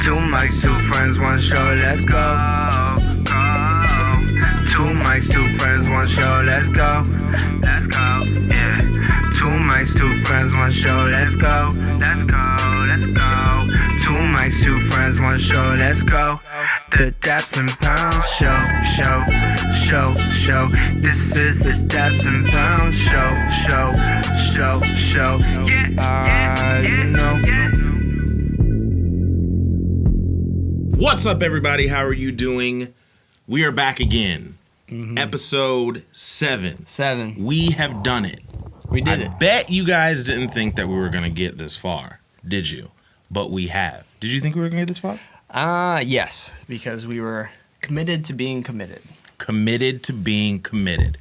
Two mics, two friends, one show, let's go. Two mics, two friends, one show, let's go. Let's go, yeah. Two mics, two friends, one show, let's go. Let's go, let's go. Two mics, two friends, one show, let's go. The Daps and Pounds show. This is the Daps and Pounds show. Yeah, you know. What's up, everybody? How are you doing? We are back again. Episode 7. 7. We have done it. We did I it. bet you guys didn't think that we were going to get this far, did you? But we have. Did you think we were going to get this far? Yes, because we were committed to being committed. Committed to being committed.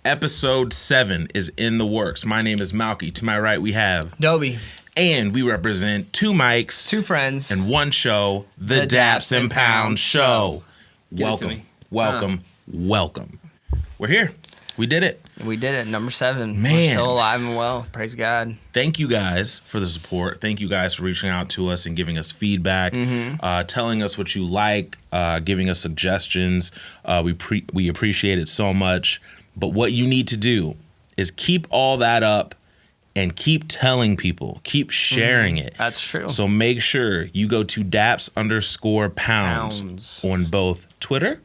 Episode 7 is in the works. My name is Malky. To my right, we have Dobie. And we represent two mics, Two friends. and one show, the Daps and Pounds Show. Give it to Welcome. We're here. We did it. We did it. Number 7. Man. We're still alive and well. Praise God. Thank you guys for the support. Thank you guys for reaching out to us and giving us feedback, telling us what you like, giving us suggestions. We appreciate it so much. But what you need to do is keep all that up and keep telling people, keep sharing it. That's true. So make sure you go to Daps_Pounds on both Twitter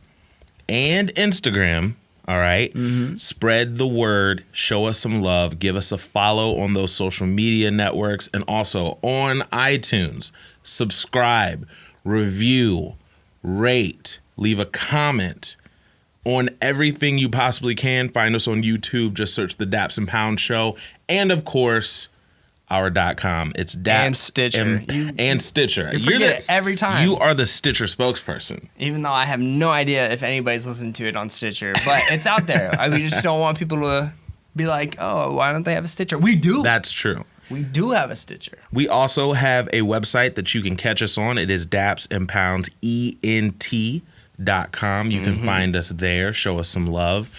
and Instagram. All right. Spread the word. Show us some love. Give us a follow on those social media networks and also on iTunes. Subscribe, review, rate, leave a comment on everything you possibly can. Find us on YouTube. Just search the Daps and Pounds Show. And of course, our .com. It's Daps And Stitcher. and Stitcher. You forget it every time. You are the Stitcher spokesperson. Even though I have no idea if anybody's listening to it on Stitcher. But it's out there. We just don't want people to be like, oh, why don't they have a Stitcher? We do. That's true. We do have a Stitcher. We also have a website that you can catch us on. It is dapsandpoundsent.com. You can find us there. Show us some love.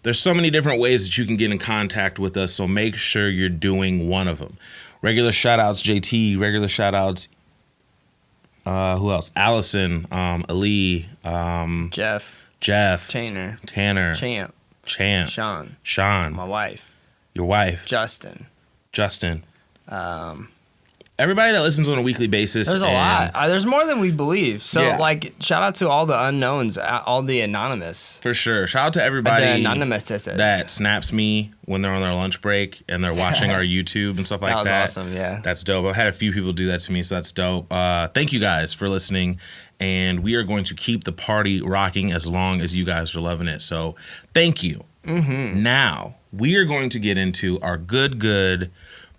There's so many different ways that you can get in contact with us, so make sure you're doing one of them. Regular shout-outs, JT. Regular shout-outs, who else? Allison, Ali, Jeff. Tanner. Champ. Sean. My wife. Your wife. Justin. Everybody that listens on a weekly basis. There's a lot. There's more than we believe. So, Yeah. shout out to all the unknowns, all the anonymous. For sure. Shout out to everybody The anonymous that snaps me when they're on their lunch break and they're watching our YouTube and stuff like that. That was awesome, yeah. That's dope. I've had a few people do that to me, so that's dope. Thank you guys for listening, and we are going to keep the party rocking as long as you guys are loving it. So thank you. Now, we are going to get into our good,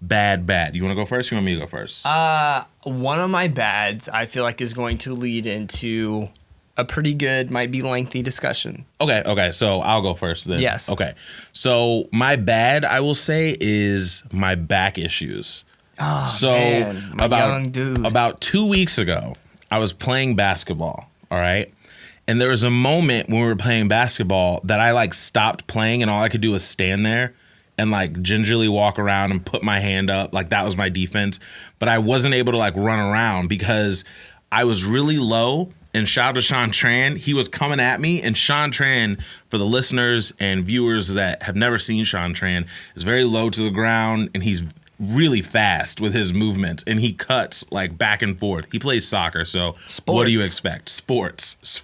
bad. You want to go first? You want me to go first? One of my bads, I feel like, is going to lead into a pretty good, might be lengthy discussion. Okay. So I'll go first then. Yes. Okay. So my bad, I will say, is my back issues. Oh, So man, my young dude. about 2 weeks ago, I was playing basketball. All right. And there was a moment when we were playing basketball that I stopped playing and all I could do was stand there and gingerly walk around and put my hand up. That was my defense. But I wasn't able to run around because I was really low. And shout out to Sean Tran. He was coming at me. And Sean Tran, for the listeners and viewers that have never seen Sean Tran, is very low to the ground and he's really fast with his movements and he cuts back and forth. He plays soccer, so What do you expect? Sports.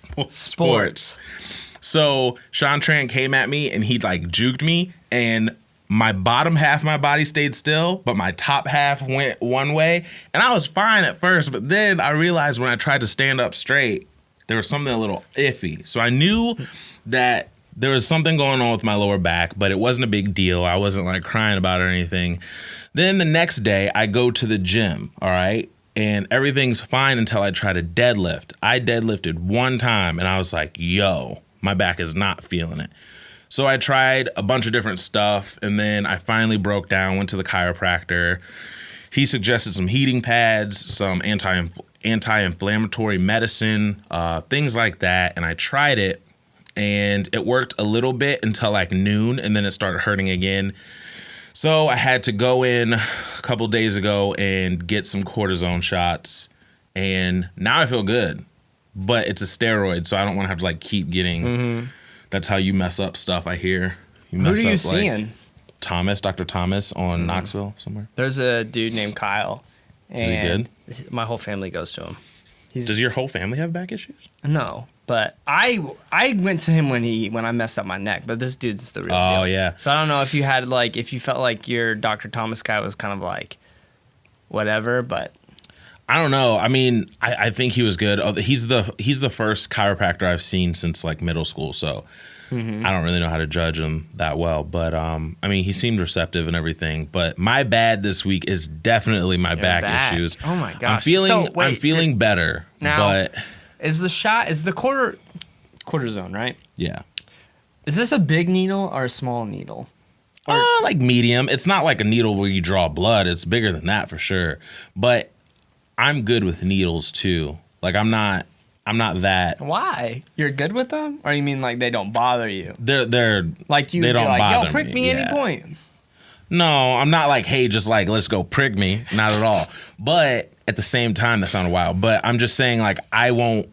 So Sean Tran came at me and he juked me and my bottom half of my body stayed still, but my top half went one way. And I was fine at first, but then I realized when I tried to stand up straight, there was something a little iffy. So I knew that there was something going on with my lower back, but it wasn't a big deal. I wasn't crying about it or anything. Then the next day I go to the gym, all right? And everything's fine until I try to deadlift. I deadlifted one time and I was like, yo, my back is not feeling it. So I tried a bunch of different stuff, and then I finally broke down, went to the chiropractor. He suggested some heating pads, some anti-inflammatory medicine, things like that, and I tried it, and it worked a little bit until noon, and then it started hurting again. So I had to go in a couple days ago and get some cortisone shots, and now I feel good. But it's a steroid, so I don't want to have to like keep getting. Mm-hmm. That's how you mess up stuff. I hear. Who are you seeing? Dr. Thomas on Knoxville somewhere. There's a dude named Kyle. Is he good? My whole family goes to him. Does your whole family have back issues? No, but I went to him when I messed up my neck. But this dude's the real deal. Oh yeah. So I don't know if you felt like your Dr. Thomas guy was kind of like whatever, but I don't know. I mean, I think he was good. He's the first chiropractor I've seen since like middle school, so I don't really know how to judge him that well. But I mean, he seemed receptive and everything. But my bad this week is definitely my back issues. Oh my gosh! I'm feeling better. Now, but is the cortisone, right? Yeah. Is this a big needle or a small needle? Like medium. It's not like a needle where you draw blood. It's bigger than that for sure. But I'm good with needles too. Like I'm not that. Why? You're good with them? Or you mean like they don't bother you? They're like they don't like, bother yo, prick me any point. No, I'm not like, hey, just like let's go prick me. Not at all. But at the same time, that sounded wild. But I'm just saying like I won't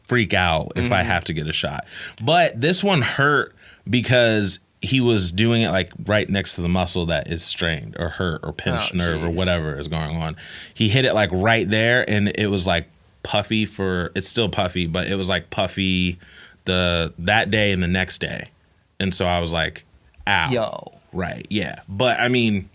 freak out if I have to get a shot. But this one hurt because he was doing it like right next to the muscle that is strained or hurt or pinched nerve or whatever is going on. He hit it like right there, and it was like puffy it's still puffy, but it was like puffy that day and the next day. And so I was like, ow. Yo. Right, yeah. But I mean,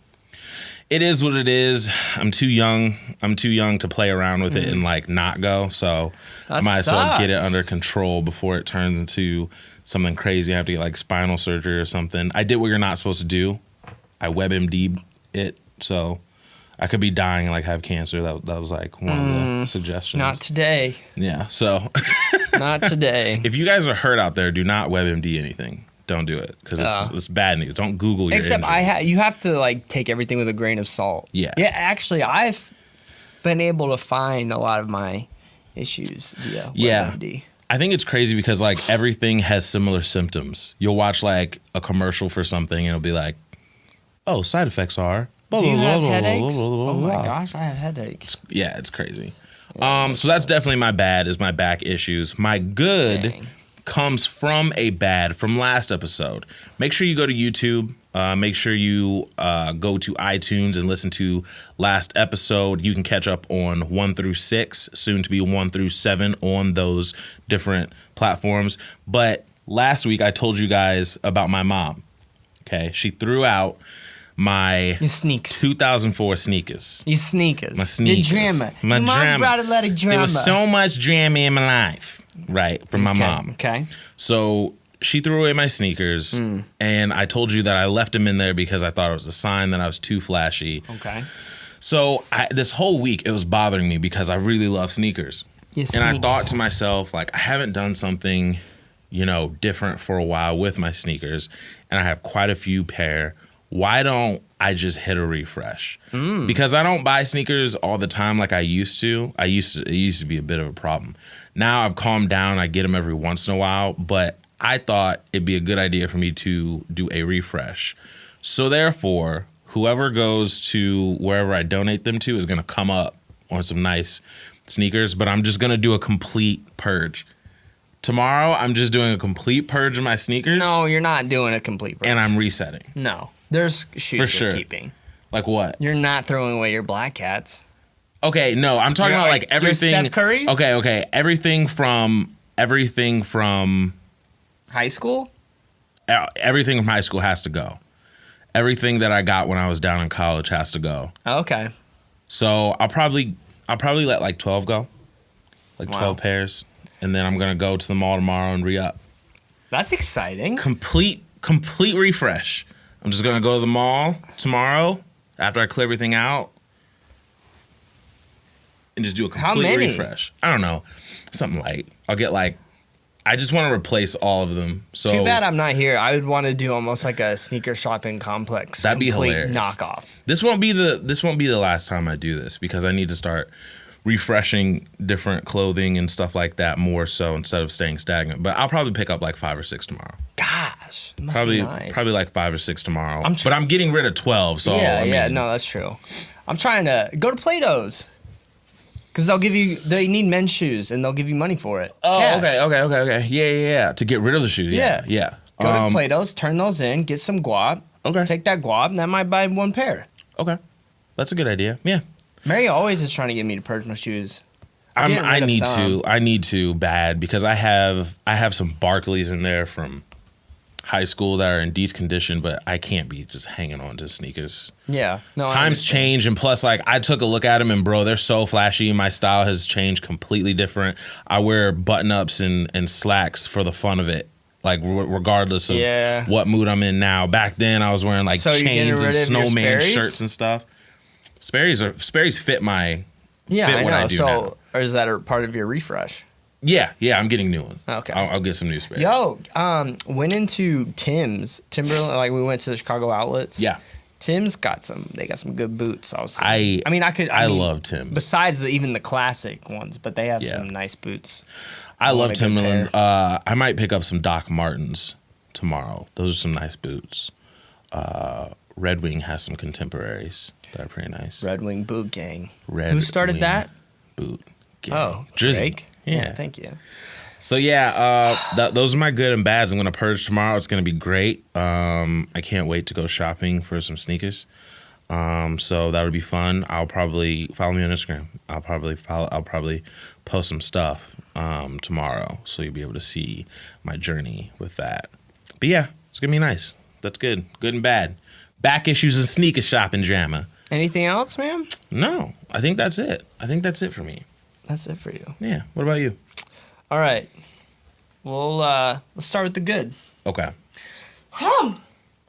it is what it is. I'm too young to play around with it and like not go. So I might as well get it under control before it turns into something crazy. I have to get like spinal surgery or something. I did what you're not supposed to do. I WebMD'd it, so I could be dying and like have cancer. That was like one of the suggestions. Not today. Yeah, so not today. If you guys are hurt out there, do not WebMD anything. Don't do it because it's bad news. Don't Google your Except injuries. you have to like take everything with a grain of salt. Yeah. Yeah, actually, I've been able to find a lot of my issues via WebMD. I think it's crazy because like everything has similar symptoms. You'll watch like a commercial for something and it'll be like, oh, side effects are. Do you have headaches? Oh my gosh, I have headaches. Yeah, it's crazy. So that's definitely my bad is my back issues. My good comes from a bad from last episode. Make sure you go to YouTube. Make sure you go to iTunes and listen to last episode. You can catch up on 1 through 6, soon to be 1 through 7 on those different platforms. But last week I told you guys about my mom. Okay, she threw out my 2004 sneakers. Your sneakers. My sneakers. Your drama. My Your mom drama. brought a lot of drama. There was so much drama in my life, right, from my mom. Okay. So she threw away my sneakers, and I told you that I left them in there because I thought it was a sign that I was too flashy. Okay. So this whole week, it was bothering me because I really love sneakers. Yes, and I thought to myself, like, I haven't done something, different for a while with my sneakers, and I have quite a few pair. Why don't I just hit a refresh? Because I don't buy sneakers all the time like I used to. It used to be a bit of a problem. Now I've calmed down. I get them every once in a while, but I thought it'd be a good idea for me to do a refresh. So therefore, whoever goes to wherever I donate them to is going to come up on some nice sneakers, but I'm just going to do a complete purge. Tomorrow, I'm just doing a complete purge of my sneakers. No, you're not doing a complete purge. And I'm resetting. No. There's shoes For sure. you're keeping. Like what? You're not throwing away your black cats. Okay, no, I'm talking about like everything. Your Steph Curry's? Okay. Everything from high school? Everything from high school has to go. Everything that I got when I was down in college has to go. Okay. So I'll probably let like 12 go. Like 12 pairs. And then I'm gonna go to the mall tomorrow and re-up. That's exciting. Complete refresh. I'm just gonna go to the mall tomorrow after I clear everything out and just do a complete refresh. I don't know, something light. I'll get like, I just want to replace all of them. So too bad I'm not here. I would want to do almost like a sneaker shopping complex. That'd be hilarious. Knockoff. This won't be the last time I do this because I need to start refreshing different clothing and stuff like that more so instead of staying stagnant. But I'll probably pick up like 5 or 6 tomorrow. Gosh, must be nice. Probably like 5 or 6 tomorrow. But I'm getting rid of 12. So yeah, no, that's true. I'm trying to go to Plato's. Because they need men's shoes, and they'll give you money for it. Oh, Cash. okay. Yeah. To get rid of the shoes. Yeah. Go to Plato's, turn those in, get some guap. Okay. Take that guap, and that might buy one pair. Okay. That's a good idea. Yeah. Mary always is trying to get me to purge my shoes. I need to bad because I have some Barclays in there from high school that are in decent condition, but I can't be just hanging on to sneakers. Yeah. No, Times change, and plus, like, I took a look at them, and bro, they're so flashy. My style has changed completely different. I wear button-ups and slacks for the fun of it, like regardless of what mood I'm in now. Back then, I was wearing like chains and snowman shirts and stuff. Sperry's fit my what I do now. Or is that a part of your refresh? Yeah, I'm getting new ones. Okay. I'll get some new Sperry's. Yo, went into Timberland, like we went to the Chicago outlets. Yeah. Tim's got some good boots. I love Tim's. Besides even the classic ones, but they have some nice boots. I love Timberland. I might pick up some Doc Martens tomorrow. Those are some nice boots. Red Wing has some contemporaries that are pretty nice. Red Wing Boot Gang. Who started that? Boot Gang. Oh, Drizzy. Drake? Yeah. Thank you. So those are my good and bads. I'm gonna purge tomorrow. It's gonna be great. I can't wait to go shopping for some sneakers. So that would be fun. I'll probably follow me on Instagram. I'll probably post some stuff tomorrow, so you'll be able to see my journey with that. But yeah, it's gonna be nice. That's good. Good and bad. Back issues and sneaker shopping drama. Anything else, man? No, I think that's it. I think that's it for me. That's it for you. Yeah. What about you? All right. Well, let's start with the good. Okay. I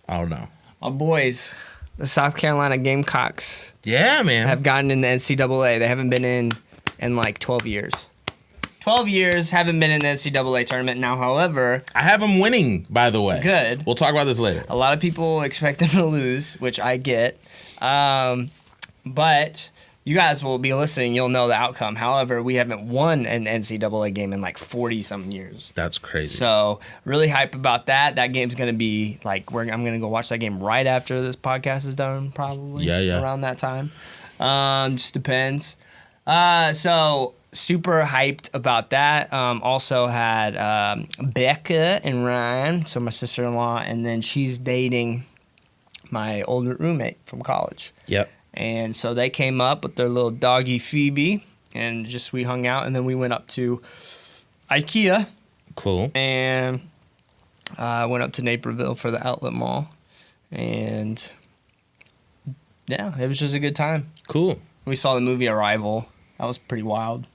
don't know. My boys, the South Carolina Gamecocks, Yeah, man. have gotten in the NCAA. They haven't been in like 12 years. 12 years, haven't been in the NCAA tournament now, however. I have them winning, by the way. Good. We'll talk about this later. A lot of people expect them to lose, which I get. But you guys will be listening. You'll know the outcome. However, we haven't won an NCAA game in like 40-something years. That's crazy. So really hype about that. That game's going to be like, I'm going to go watch that game right after this podcast is done, probably. Yeah. Around that time. Just depends. So super hyped about that. Also had Becca and Ryan, so my sister-in-law, and then she's dating my older roommate from college. Yep. And so they came up with their little doggy Phoebe, and we hung out, and then we went up to IKEA. Cool. And went up to Naperville for the outlet mall. And yeah, it was just a good time. Cool. We saw the movie Arrival. That was pretty wild.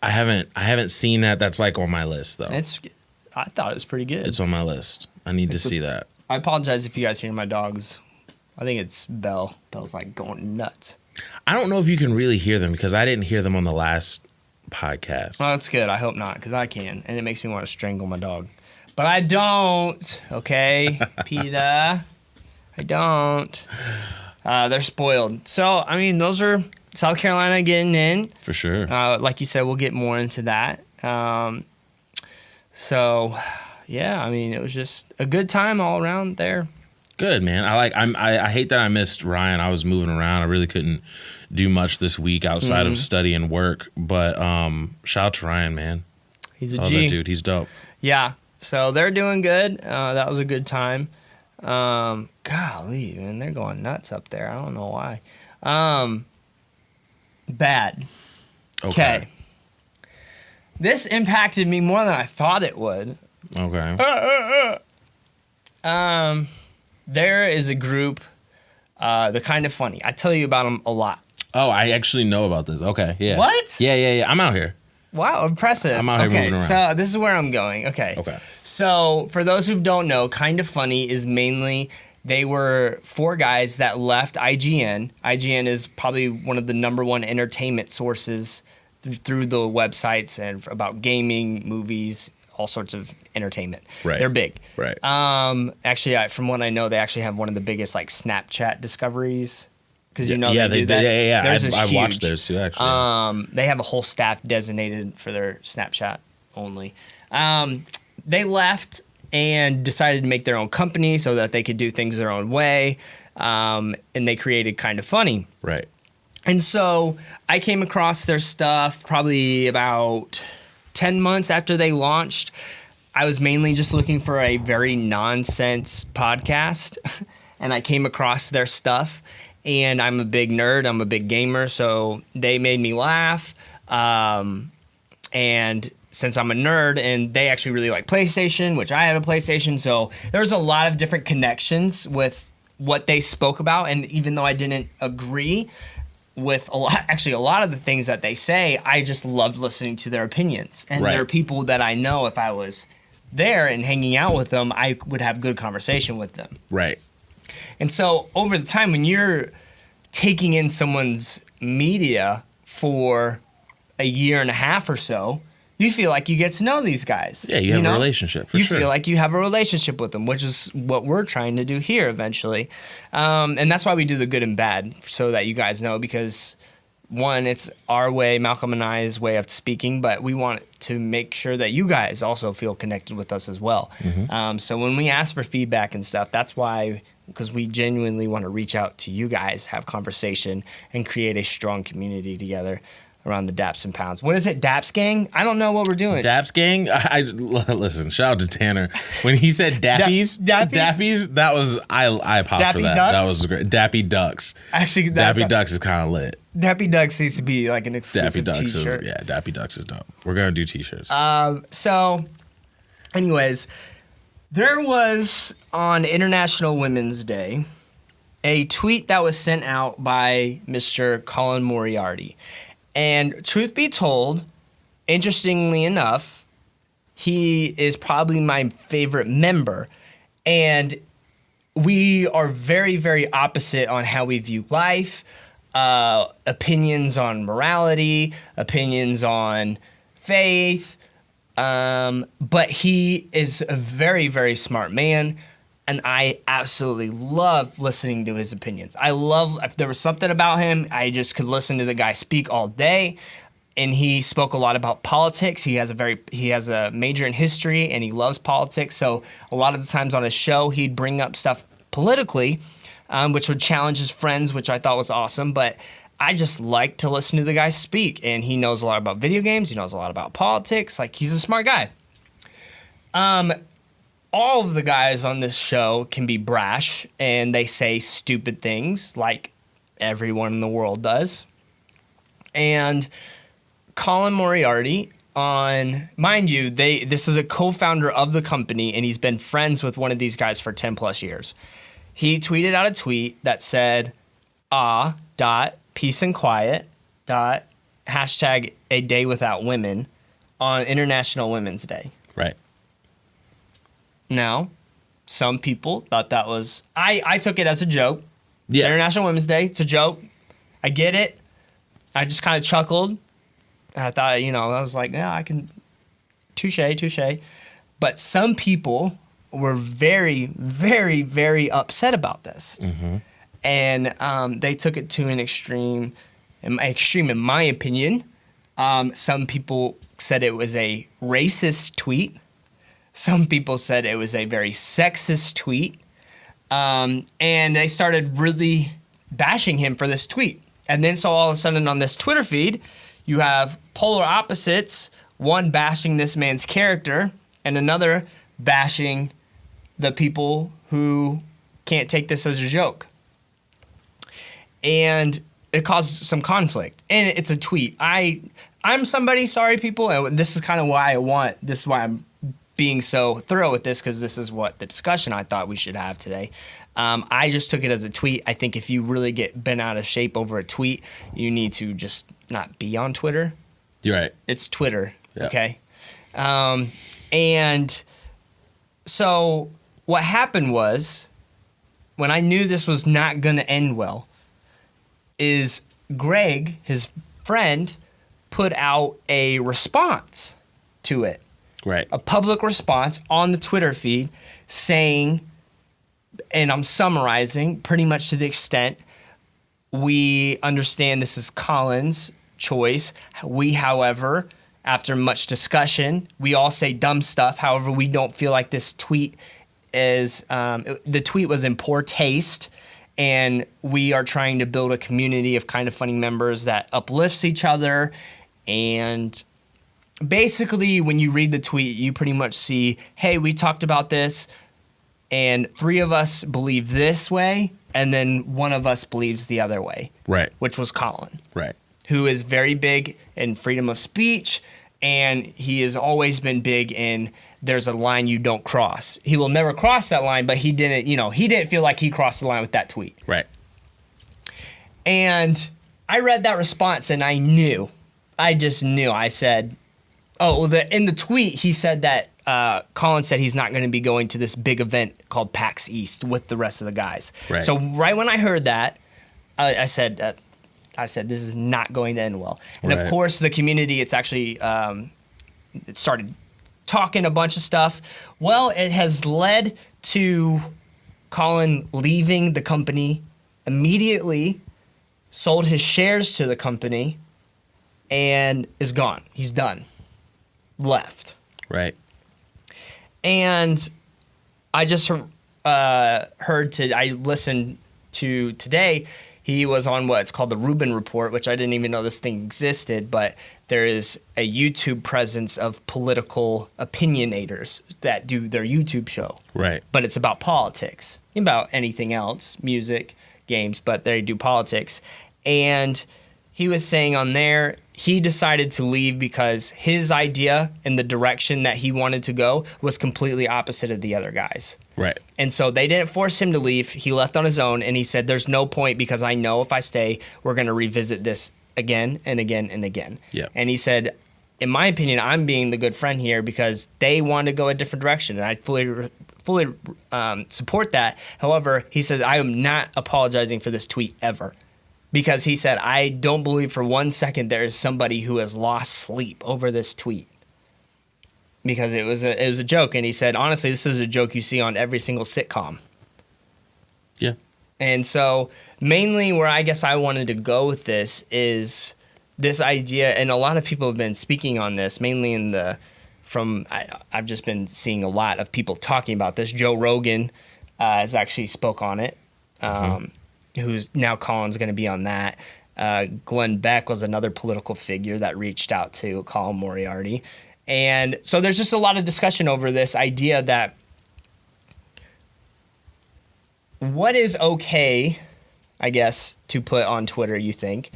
I haven't seen that. That's like on my list though. I thought it was pretty good. It's on my list. I need to see that. I apologize if you guys hear my dogs. I think it's Belle. Belle's like going nuts. I don't know if you can really hear them because I didn't hear them on the last podcast. Well, that's good. I hope not, because I can, and it makes me want to strangle my dog. But I don't. Okay, PETA. I don't. They're spoiled. So I mean, those are South Carolina getting in. For sure. Like you said, we'll get more into that. So, yeah, I mean, it was just a good time all around there. Good, man. I hate that I missed Ryan. I was moving around. I really couldn't do much this week outside of study and work. But shout out to Ryan, man. He's a G. That dude. He's dope. Yeah. So they're doing good. That was a good time. Golly, man, they're going nuts up there. I don't know why. Bad. Okay. This impacted me more than I thought it would. Okay. There is a group, they're kind of funny. I tell you about them a lot. Oh, I actually know about this. Okay, yeah. What? Yeah. I'm out here. Wow, impressive. I'm out here moving around. So this is where I'm going. Okay. So for those who don't know, Kind of Funny is mainly, they were 4 guys that left IGN. IGN is probably one of the #1 entertainment sources through the websites and about gaming, movies, all sorts of entertainment. Right. They're big. Right. Actually, from what I know, they actually have one of the biggest like Snapchat discoveries. Because they do that. Yeah. I've watched theirs too, actually. They have a whole staff designated for their Snapchat only. They left and decided to make their own company so that they could do things their own way. And they created Kind of Funny. Right. And so I came across their stuff probably about 10 months after they launched. I was mainly just looking for a very nonsense podcast, and I came across their stuff. And I'm a big nerd. I'm a big gamer, so they made me laugh. And since I'm a nerd, and they actually really like PlayStation, which I have a PlayStation, so there's a lot of different connections with what they spoke about. And even though I didn't agree with a lot of the things that they say, I just loved listening to their opinions. And Right. they're people that I know if I was there and hanging out with them, I would have good conversation with them. Right. And so over the time, when you're taking in someone's media for a year and a half or so, you feel like you get to know these guys. Yeah, you have a relationship, for sure. You feel like you have a relationship with them, which is what we're trying to do here eventually. And that's why we do the good and bad, so that you guys know, because one, it's our way, Malcolm and I's way of speaking, but we want to make sure that you guys also feel connected with us as well. So when we ask for feedback and stuff, that's why, because we genuinely want to reach out to you guys, have conversation, and create a strong community together around the Daps and Pounds. What is it, Daps Gang? I don't know what we're doing. Daps Gang? Listen, shout out to Tanner. When he said Dappies, Dappies, that was, I popped Dappy for that. Ducks? That was great. Dappy Ducks. Actually, Dappy Ducks is kind of lit. Dappy Ducks needs to be like an exclusive Dappy Ducks t-shirt. is, Dappy Ducks is dope. We're going to do t-shirts. So, anyways, there was on International Women's Day a tweet that was sent out by Mr. Colin Moriarty. And truth be told, interestingly enough, he is probably my favorite member. And we are very, very opposite on how we view life, opinions on morality, opinions on faith. But he is a very, very smart man. And I absolutely love listening to his opinions. If there was something about him, I just could listen to the guy speak all day. And he spoke a lot about politics. He has a major in history, and he loves politics. So a lot of the times on his show, he'd bring up stuff politically, which would challenge his friends, which I thought was awesome. But I just like to listen to the guy speak. And he knows a lot about video games. He knows a lot about politics. Like, he's a smart guy. All of the guys on this show can be brash, and they say stupid things like everyone in the world does. And Colin Moriarty, mind you, this is a co-founder of the company, and he's been friends with one of these guys for 10 plus years. He tweeted out a tweet that said, peace and quiet, hashtag a day without women on International Women's Day. Right. Now, some people thought that was... I took it as a joke. Yeah. It's International Women's Day. It's a joke. I get it. I just kind of chuckled. I thought, I was like, yeah, I can... Touche. But some people were very, very, very upset about this. Mm-hmm. And they took it to an extreme in my opinion. Some people said it was a racist tweet. Some people said it was a very sexist tweet. And they started really bashing him for this tweet. And then so all of a sudden on this Twitter feed, you have polar opposites, one bashing this man's character and another bashing the people who can't take this as a joke. And it caused some conflict. And it's a tweet. I'm somebody, sorry people, and this is kind of why this is why I'm being so thorough with this, because this is what the discussion I thought we should have today. I just took it as a tweet. I think if you really get bent out of shape over a tweet, you need to just not be on Twitter. You're right. It's Twitter, yeah. Okay? And so what happened was, when I knew this was not going to end well, is Greg, his friend, put out a response to it. Right. A public response on the Twitter feed saying, and I'm summarizing pretty much to the extent, we understand this is Colin's choice. We, however, after much discussion, we all say dumb stuff. However, we don't feel like this tweet is, the tweet was in poor taste, and we are trying to build a community of Kind of Funny members that uplifts each other. And basically, when you read the tweet, you pretty much see, hey, we talked about this, and 3 of us believe this way, and then 1 of us believes the other way. Right. Which was Colin. Right. Who is very big in freedom of speech, and he has always been big in there's a line you don't cross. He will never cross that line, but he didn't feel like he crossed the line with that tweet. Right. And I read that response and I just knew. I said, in the tweet, he said that Colin said he's not going to be going to this big event called PAX East with the rest of the guys. Right. So right when I heard that, I said, this is not going to end well. And of course, the community, it's actually, it started talking a bunch of stuff. Well, it has led to Colin leaving the company immediately, sold his shares to the company, and is gone. He's done. Left. Right. And I just I listened to today, he was on what's called the Rubin Report, which I didn't even know this thing existed, but there is a YouTube presence of political opinionators that do their YouTube show. Right. But it's about politics, about anything else, music, games, but they do politics. And he was saying on there, he decided to leave because his idea and the direction that he wanted to go was completely opposite of the other guys. Right. And so they didn't force him to leave. He left on his own, and he said, there's no point because I know if I stay, we're going to revisit this again and again and again. Yeah. And he said, in my opinion, I'm being the good friend here because they want to go a different direction, and I fully support that. However, he says, I am not apologizing for this tweet ever. Because he said, I don't believe for 1 second there is somebody who has lost sleep over this tweet. Because it was a joke. And he said, honestly, this is a joke you see on every single sitcom. Yeah. And so mainly where I guess I wanted to go with this is this idea, and a lot of people have been speaking on this, mainly I've just been seeing a lot of people talking about this. Joe Rogan has actually spoke on it. Who's now Colin's going to be on that. Glenn Beck was another political figure that reached out to Colin Moriarty. And so there's just a lot of discussion over this idea that what is okay, I guess, to put on Twitter, you think?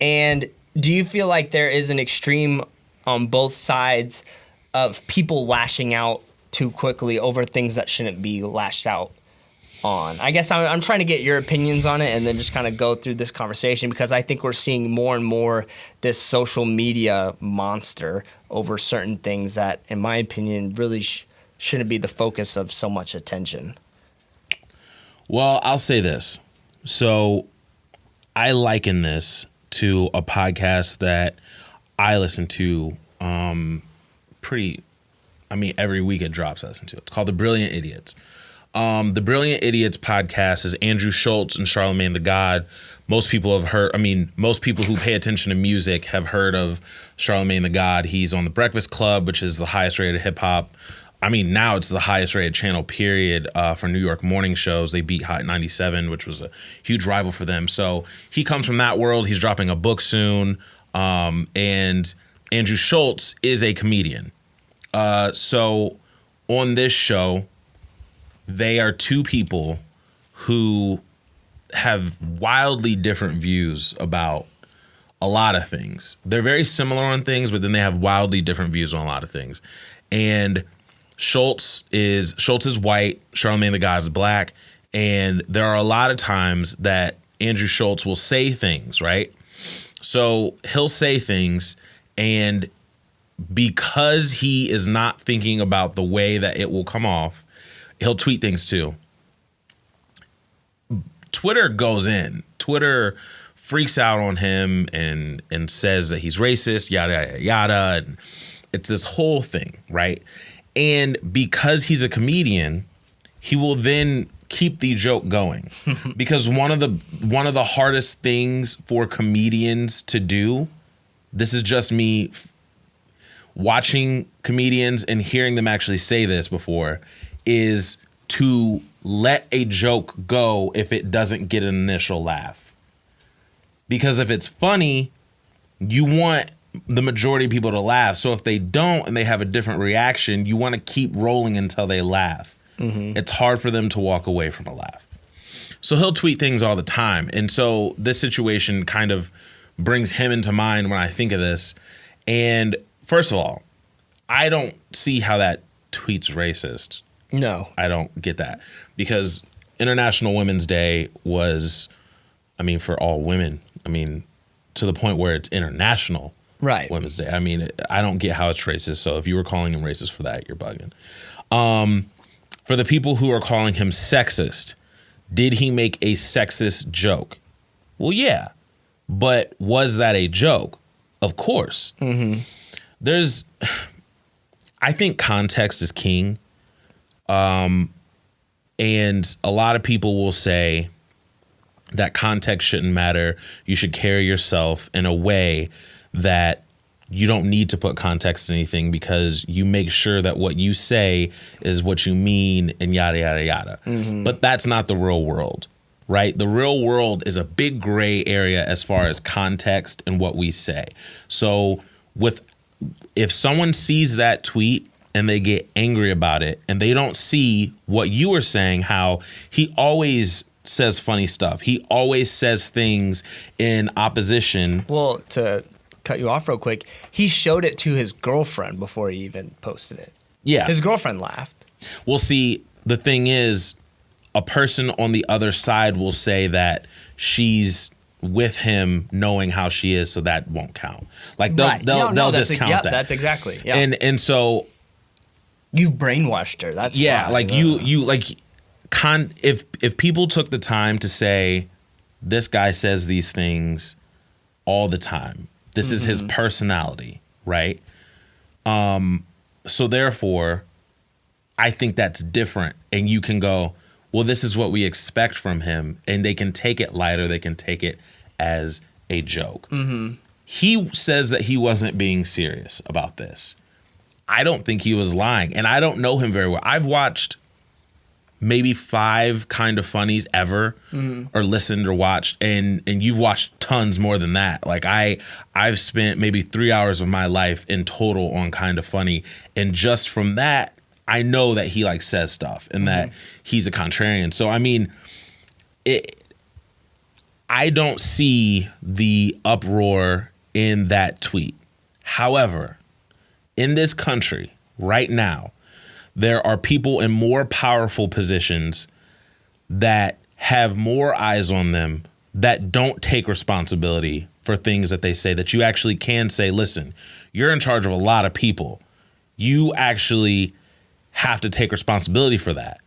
And do you feel like there is an extreme on both sides of people lashing out too quickly over things that shouldn't be lashed out on? I guess I'm trying to get your opinions on it and then just kind of go through this conversation because I think we're seeing more and more this social media monster over certain things that, in my opinion, really shouldn't be the focus of so much attention. Well, I'll say this. So I liken this to a podcast that I listen to every week it drops, I listen to it. It's called The Brilliant Idiots. The Brilliant Idiots podcast is Andrew Schultz and Charlemagne the God. Most people who pay attention to music have heard of Charlemagne the God. He's on The Breakfast Club, which is the highest rated hip hop. Now it's the highest rated channel, period, for New York morning shows. They beat Hot 97, which was a huge rival for them. So he comes from that world. He's dropping a book soon. And Andrew Schultz is a comedian. So on this show, they are two people who have wildly different views about a lot of things. They're very similar on things, but then they have wildly different views on a lot of things. And Schultz is white, Charlemagne the God is black, and there are a lot of times that Andrew Schultz will say things, right? So he'll say things, and because he is not thinking about the way that it will come off, he'll tweet things too. Twitter goes in. Twitter freaks out on him and says that he's racist, yada, yada, yada. And it's this whole thing, right? And because he's a comedian, he will then keep the joke going. Because one of the hardest things for comedians to do, this is just me watching comedians and hearing them actually say this before, is to let a joke go if it doesn't get an initial laugh. Because if it's funny, you want the majority of people to laugh. So if they don't and they have a different reaction, you want to keep rolling until they laugh. It's hard for them to walk away from a laugh. So he'll tweet things all the time. And so this situation kind of brings him into mind when I think of this. And first of all, I don't see how that tweet's racist. No. I don't get that. Because International Women's Day was, I mean, for all women. I mean, to the point where it's International Women's Day. I mean, I don't get how it's racist. So if you were calling him racist for that, you're bugging. For the people who are calling him sexist, did he make a sexist joke? Well, yeah. But was that a joke? Of course. There's, I think context is king. And a lot of people will say that context shouldn't matter. You should carry yourself in a way that you don't need to put context in anything because you make sure that what you say is what you mean and yada, yada, yada. But that's not the real world, right? The real world is a big gray area as far as context and what we say. So if someone sees that tweet and they get angry about it and they don't see what you were saying, how he always says funny stuff. He always says things in opposition. Well, to cut you off real quick, he showed it to his girlfriend before he even posted it. Yeah. His girlfriend laughed. Well, see, the thing is, a person on the other side will say that she's with him knowing how she is, so that won't count. Like they'll discount that. That's exactly. Yeah. And so you've brainwashed her. That's yeah, why. like you like if people took the time to say this guy says these things all the time. This is his personality, right? So therefore, I think that's different. And you can go, well, this is what we expect from him. And they can take it light or they can take it as a joke. He says that he wasn't being serious about this. I don't think he was lying. And I don't know him very well. I've watched maybe 5 kind of funnies ever or listened or watched. And you've watched tons more than that. Like I've spent maybe 3 hours of my life in total on Kind of Funny. And just from that, I know that he like says stuff and that he's a contrarian. So, I mean, I don't see the uproar in that tweet. However, in this country right now, there are people in more powerful positions that have more eyes on them that don't take responsibility for things that they say, that you actually can say, listen, you're in charge of a lot of people. You actually have to take responsibility for that.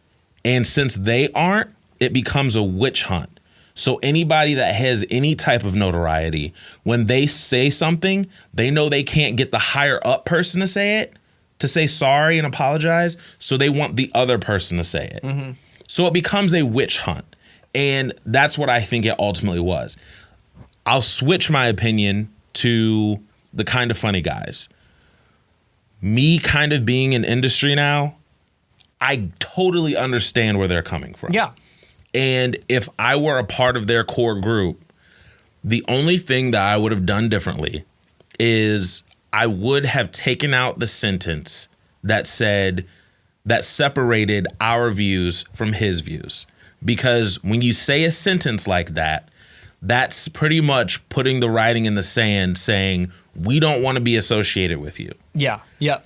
And since they aren't, it becomes a witch hunt. So anybody that has any type of notoriety, when they say something, they know they can't get the higher up person to say it, to say sorry and apologize. So they want the other person to say it. So it becomes a witch hunt. And that's what I think it ultimately was. I'll switch my opinion to the Kind of Funny guys. Me kind of being in industry now, I totally understand where they're coming from. Yeah. And if I were a part of their core group, the only thing that I would have done differently is I would have taken out the sentence that said, that separated our views from his views. Because when you say a sentence like that, that's pretty much putting the writing in the sand saying, we don't want to be associated with you. Yeah. Yep.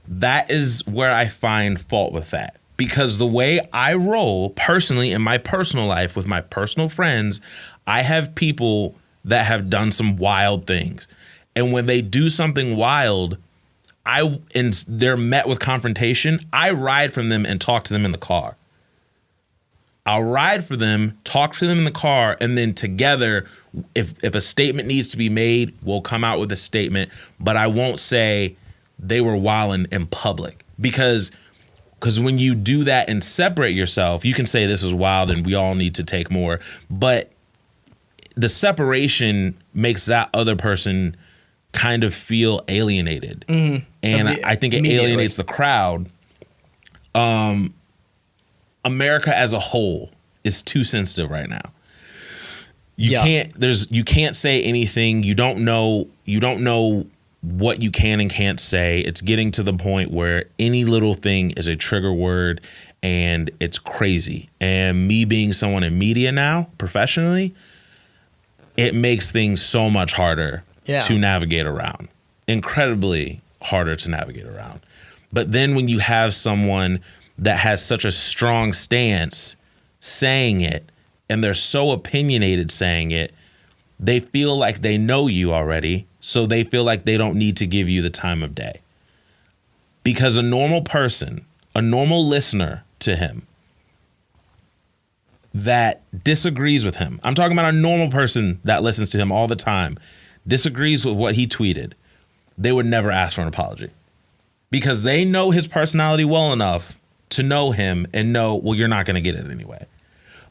That is where I find fault with that. Because the way I roll personally in my personal life with my personal friends, I have people that have done some wild things. And when they do something wild, and they're met with confrontation, I ride from them and talk to them in the car. I'll ride for them, talk to them in the car, and then together, if a statement needs to be made, we'll come out with a statement. But I won't say they were wilding in public. Because when you do that and separate yourself, you can say this is wild and we all need to take more. But the separation makes that other person kind of feel alienated. And I think it alienates the crowd. America as a whole is too sensitive right now. You can't say anything. You don't know what you can and can't say. It's getting to the point where any little thing is a trigger word, and it's crazy. And me being someone in media now, professionally, it makes things so much harder to navigate around. Incredibly harder to navigate around. But then when you have someone that has such a strong stance saying it, and they're so opinionated saying it, they feel like they know you already, so they feel like they don't need to give you the time of day. Because a normal person, a normal listener to him that disagrees with him, I'm talking about a normal person that listens to him all the time, disagrees with what he tweeted, they would never ask for an apology. Because they know his personality well enough to know him and know, well, you're not going to get it anyway.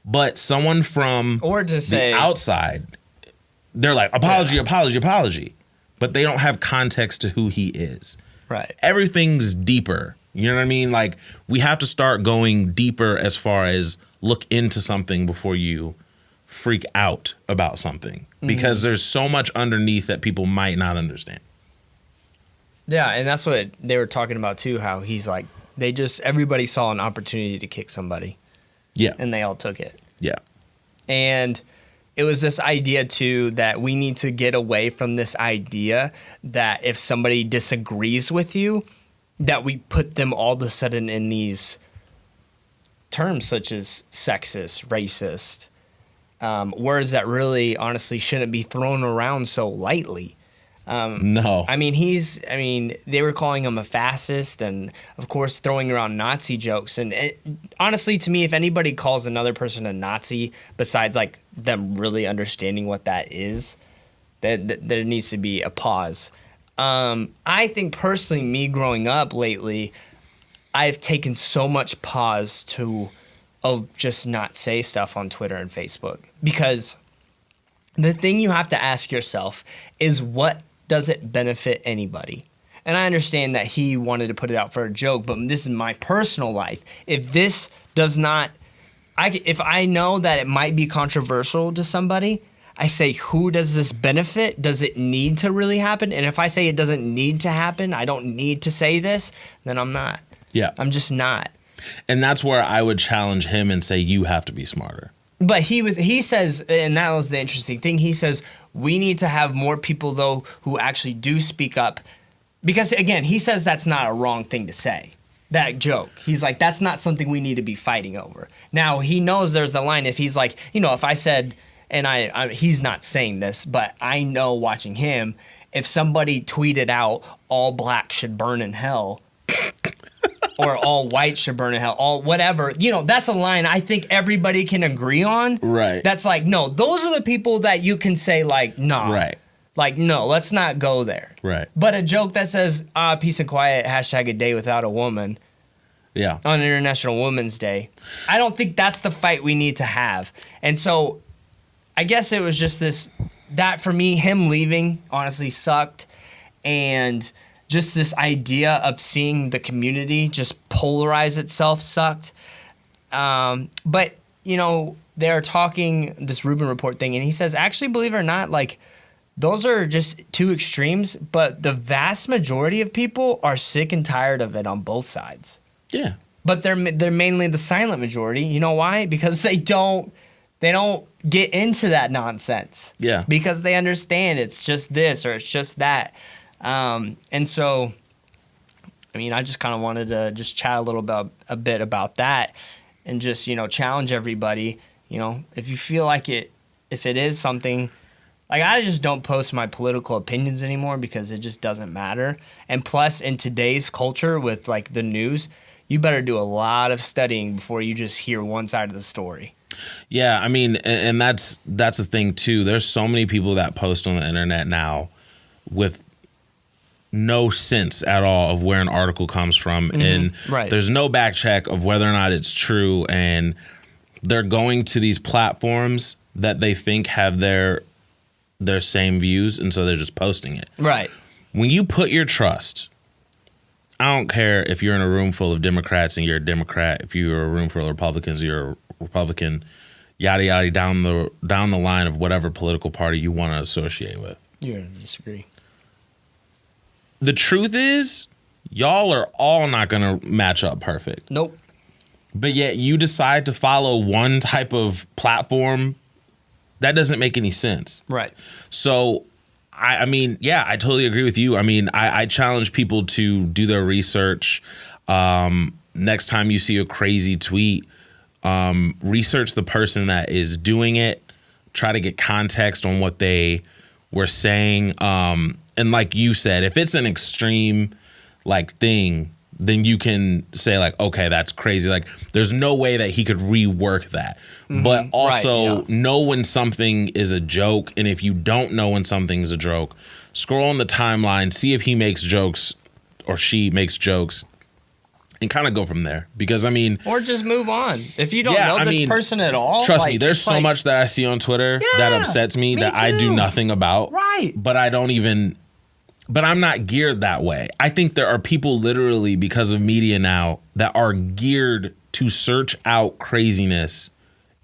But someone from the outside, they're like, apology. But they don't have context to who he is. Right. Everything's deeper. You know what I mean? Like, we have to start going deeper as far as look into something before you freak out about something. Because there's so much underneath that people might not understand. Yeah, and that's what they were talking about too, how he's like, everybody saw an opportunity to kick somebody. Yeah. And they all took it. Yeah. And it was this idea too that we need to get away from this idea that if somebody disagrees with you, that we put them all of a sudden in these terms such as sexist, racist, words that really honestly shouldn't be thrown around so lightly. No. I mean, they were calling him a fascist and, of course, throwing around Nazi jokes. And honestly, to me, if anybody calls another person a Nazi, besides, like, them really understanding what that is, that there needs to be a pause. I think, personally, me growing up lately, I've taken so much pause to just not say stuff on Twitter and Facebook. Because the thing you have to ask yourself is, what does it benefit anybody? And I understand that he wanted to put it out for a joke, but this is my personal life. If this does not, if I know that it might be controversial to somebody, I say, who does this benefit? Does it need to really happen? And if I say it doesn't need to happen, I don't need to say this, then I'm not. Yeah. I'm just not. And that's where I would challenge him and say, you have to be smarter. But he says, and that was the interesting thing, he says, we need to have more people, though, who actually do speak up. Because, again, he says that's not a wrong thing to say. That joke. He's like, that's not something we need to be fighting over. Now, he knows there's the line if he's like, if I said, and he's not saying this, but I know watching him, if somebody tweeted out, all black should burn in hell, or all white should burn in hell, all whatever, that's a line I think everybody can agree on. Right. That's like, no, those are the people that you can say, like, nah. Right. Like, no, let's not go there. Right. But a joke that says, peace and quiet, hashtag a day without a woman. Yeah. On International Women's Day. I don't think that's the fight we need to have. And so I guess it was just that for me, him leaving honestly sucked. And just this idea of seeing the community just polarize itself sucked. But, they're talking this Rubin Report thing, and he says, actually, believe it or not, like, those are just two extremes, but the vast majority of people are sick and tired of it on both sides. Yeah. But they're mainly the silent majority. You know why? Because they don't get into that nonsense. Yeah. Because they understand it's just this or it's just that. And so, I mean, I just kind of wanted to just chat a bit about that and just, challenge everybody, if you feel like if it is something, like, I just don't post my political opinions anymore because it just doesn't matter. And plus, in today's culture with, like, the news, you better do a lot of studying before you just hear one side of the story. Yeah, I mean, and that's the thing, too. There's so many people that post on the internet now with no sense at all of where an article comes from. Mm-hmm. And there's no back check of whether or not it's true. And they're going to these platforms that they think have their same views, and so they're just posting it. Right. When you put your trust, I don't care if you're in a room full of Democrats and you're a Democrat. If you're a room full of Republicans, you're a Republican. Yada yada down the line of whatever political party you want to associate with. You're gonna disagree. The truth is, y'all are all not gonna match up perfect. Nope. But yet you decide to follow one type of platform. That doesn't make any sense. Right. So, I mean, yeah, I totally agree with you. I mean, I challenge people to do their research. Next time you see a crazy tweet, research the person that is doing it. Try to get context on what they were saying. And like you said, if it's an extreme like thing, then you can say like, okay, that's crazy. Like there's no way that he could rework that. But also know when something is a joke. And if you don't know when something's a joke, scroll on the timeline, see if he makes jokes or she makes jokes and kind of go from there. Because I mean, or just move on. If you don't know this person at all, trust me, there's so much that I see on Twitter that upsets me that I do nothing about. Right. But I'm not geared that way. I think there are people literally because of media now that are geared to search out craziness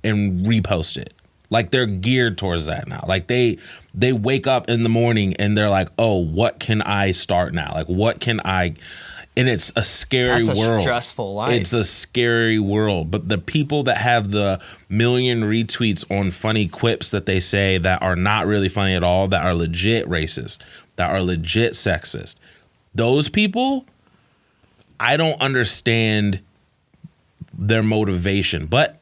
and repost it. Like they're geared towards that now. Like they wake up in the morning and they're like, oh, what can I start now? Like what can I? And it's a scary world. That's a stressful life. It's a scary world. But the people that have the million retweets on funny quips that they say that are not really funny at all, that are legit racist, that are legit sexist, those people, I don't understand their motivation. But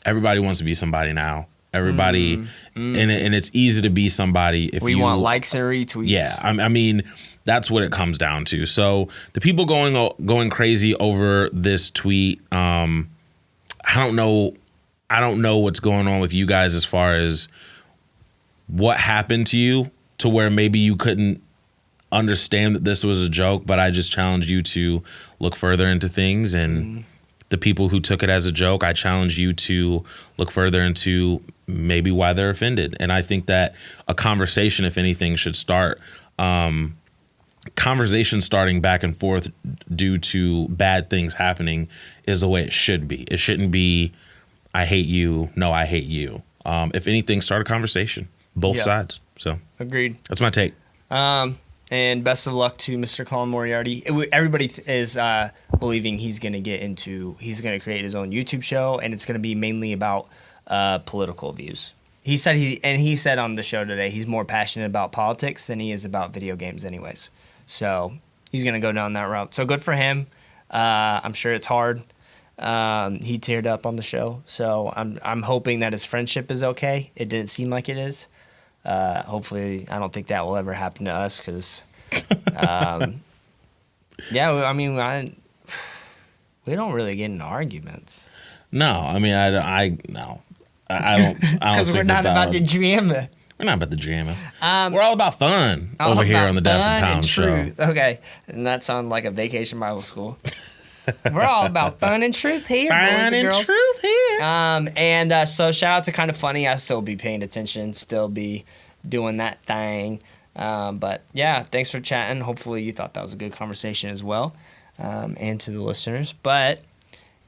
everybody wants to be somebody now. Everybody, and it's easy to be somebody if we want likes and retweets. Yeah, I mean, that's what it comes down to. So the people going crazy over this tweet, I don't know what's going on with you guys as far as what happened to you to where maybe you couldn't understand that this was a joke. But I just challenged you to look further into things and. The people who took it as a joke, I challenge you to look further into maybe why they're offended. And I think that a conversation, if anything, should start. Conversation starting back and forth due to bad things happening is the way it should be. It shouldn't be, I hate you. No, I hate you. If anything, start a conversation, both sides. So agreed. That's my take. And best of luck to Mr. Colin Moriarty. Everybody is believing he's going to create his own YouTube show, and it's going to be mainly about political views. He said on the show today he's more passionate about politics than he is about video games anyways. So he's going to go down that route. So good for him. I'm sure it's hard. He teared up on the show. So I'm hoping that his friendship is okay. It didn't seem like it is. Hopefully, I don't think that will ever happen to us because, I mean, we don't really get into arguments. No, I mean, I don't. Because we're not about the drama. We're not about the drama. We're all about fun over here on the Daps and Pounds show. Okay, and that sounds like a vacation Bible school. We're all about fun and truth here, boys and girls. Truth here. And so shout out to Kind of Funny. I still be paying attention, still be doing that thing. But yeah, thanks for chatting. Hopefully you thought that was a good conversation as well, and to the listeners. But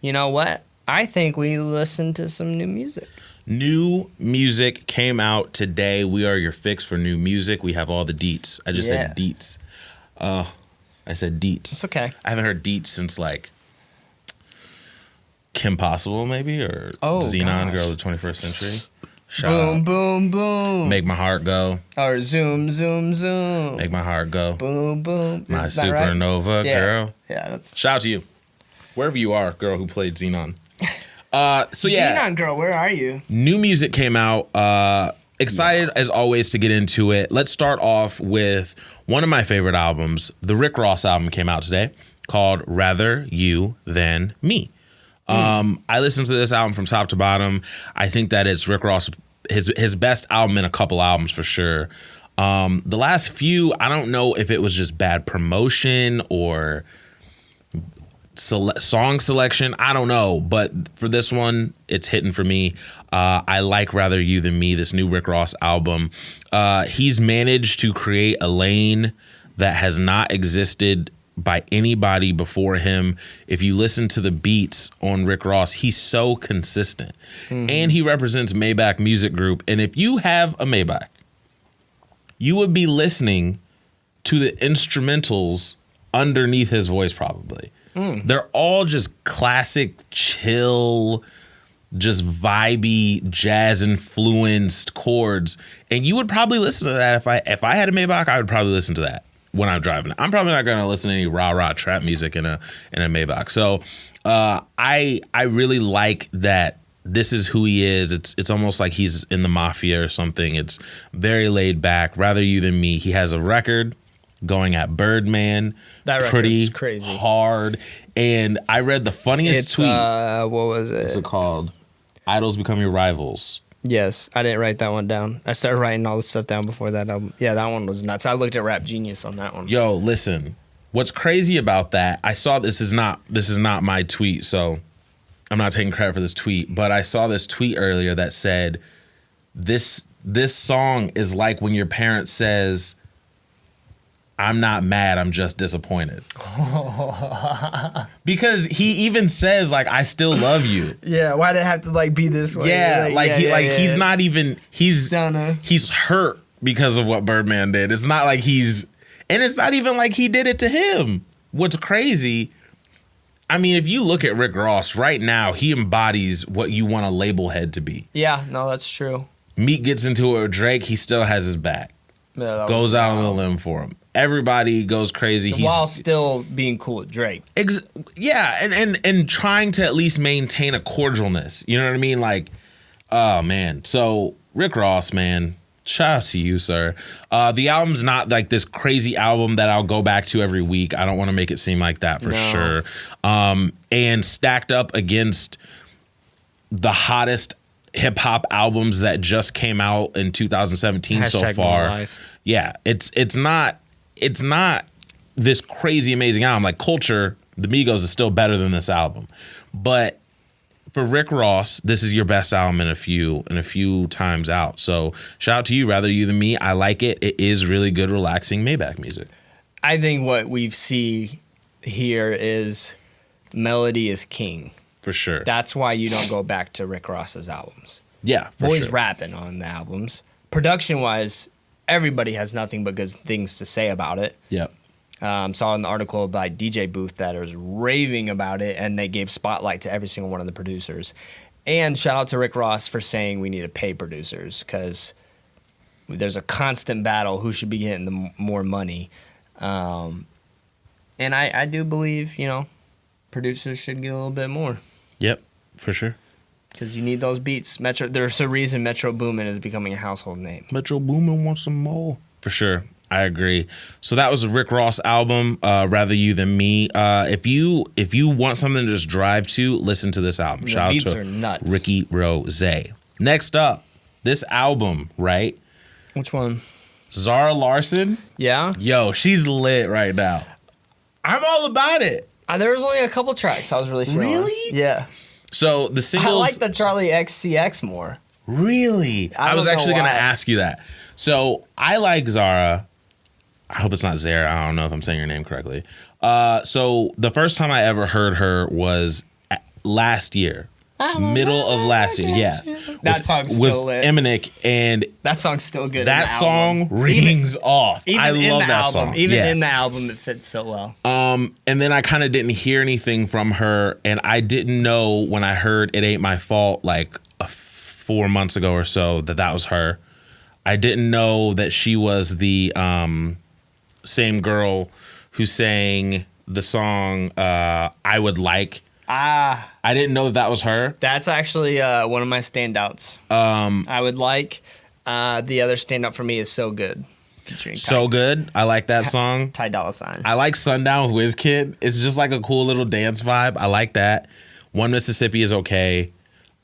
you know what? I think we listened to some new music. New music came out today. We are your fix for new music. We have all the deets. I just said deets. I said deets. It's okay. I haven't heard deets since like Kim Possible maybe or Xenon Girl of the 21st Century. Boom, boom, boom. Make my heart go. Or zoom, zoom, zoom. Make my heart go. Boom, boom. My supernova girl. Yeah, that's. Shout out to you, wherever you are, girl who played Xenon. So yeah, Xenon Girl, where are you? New music came out. Excited as always to get into it. Let's start off with one of my favorite albums. The Rick Ross album came out today called Rather You Than Me. I listened to this album from top to bottom. I think that it's Rick Ross, his best album in a couple albums for sure. The last few, I don't know if it was just bad promotion or song selection. I don't know. But for this one, it's hitting for me. I like Rather You Than Me, this new Rick Ross album. He's managed to create a lane that has not existed by anybody before him. If you listen to the beats on Rick Ross, he's so consistent. And he represents Maybach Music Group. And if you have a Maybach, you would be listening to the instrumentals underneath his voice probably. They're all just classic, chill, just vibey, jazz influenced chords. And you would probably listen to that. If I had a Maybach, I would probably listen to that when I'm driving. I'm probably not going to listen to any rah-rah trap music in a Maybach. So I really like that. This is who he is. It's almost like he's in the mafia or something. It's very laid back. Rather You Than Me. He has a record going at Birdman. That record's pretty crazy. Hard. And I read the funniest tweet. What was it? What's it called? Idols Become Your Rivals. Yes, I didn't write that one down. I started writing all this stuff down before that album. Yeah, that one was nuts. I looked at Rap Genius on that one. Yo, listen. What's crazy about that? I saw this is not my tweet, so I'm not taking credit for this tweet, but I saw this tweet earlier that said this song is like when your parent says, I'm not mad, I'm just disappointed. Because he even says, like, I still love you. Yeah, why'd it have to like be this way? Yeah, he's not even he's hurt because of what Birdman did. It's not like and it's not even like he did it to him. What's crazy, I mean, if you look at Rick Ross right now, he embodies what you want a label head to be. Yeah, no, that's true. Meek gets into it with Drake, he still has his back. Yeah, goes out on a limb for him. Everybody goes crazy. While still being cool with Drake. Yeah, and trying to at least maintain a cordialness. You know what I mean? Like, oh, man. So, Rick Ross, man, shout out to you, sir. The album's not like this crazy album that I'll go back to every week. I don't want to make it seem like that for sure. And stacked up against the hottest hip-hop albums that just came out in 2017 so far. Yeah, it's not this crazy amazing album. Like Culture, the Migos is still better than this album. But for Rick Ross, this is your best album in a few times out. So shout out to you, Rather You Than Me. I like it. It is really good, relaxing Maybach music. I think what we see here is melody is king. For sure. That's why you don't go back to Rick Ross's albums. Yeah, for Boys sure. rapping on the albums. Production-wise, everybody has nothing but good things to say about it. Yep. Saw an article by DJ Booth that was raving about it, and they gave spotlight to every single one of the producers. And shout out to Rick Ross for saying we need to pay producers because there's a constant battle who should be getting the more money. And I do believe, producers should get a little bit more. Yep, for sure. Because you need those beats. There's a reason Metro Boomin is becoming a household name. Metro Boomin wants some more. For sure. I agree. So that was a Rick Ross album, Rather You Than Me. If you want something to just drive to, listen to this album. Shout out to are nuts. Ricky Rose. Next up, this album, right? Which one? Zara Larsson. Yeah? Yo, she's lit right now. I'm all about it. There was only a couple tracks I was really feeling. Really? Yeah. So the singles. I like the Charlie XCX more. Really? I was actually going to ask you that. So I like Zara. I hope it's not Zara. I don't know if I'm saying your name correctly. So the first time I ever heard her was last year. Middle of last year, yes. That song's still lit. With Eminem, and that song's still good. That song rings off. I love that song. Even in the album, it fits so well. And then I kind of didn't hear anything from her, and I didn't know when I heard "It Ain't My Fault" like 4 months ago or so that was her. I didn't know that she was the same girl who sang the song "I Would Like." I didn't know that was her. That's actually one of my standouts. I Would Like. The other standout for me is So Good. So Good. I like that song. Ty Dolla $ign. I like Sundown with WizKid. It's just like a cool little dance vibe. I like that. One Mississippi is okay.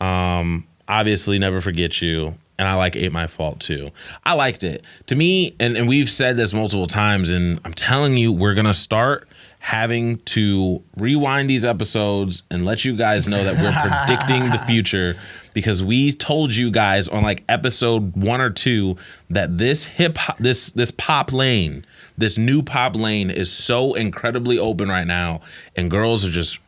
Obviously, Never Forget You. And I like Ain't My Fault too. I liked it. To me, and we've said this multiple times, and I'm telling you, we're going to start having to rewind these episodes and let you guys know that we're predicting the future because we told you guys on like episode 1 or 2 that this pop lane, this new pop lane is so incredibly open right now, and girls are just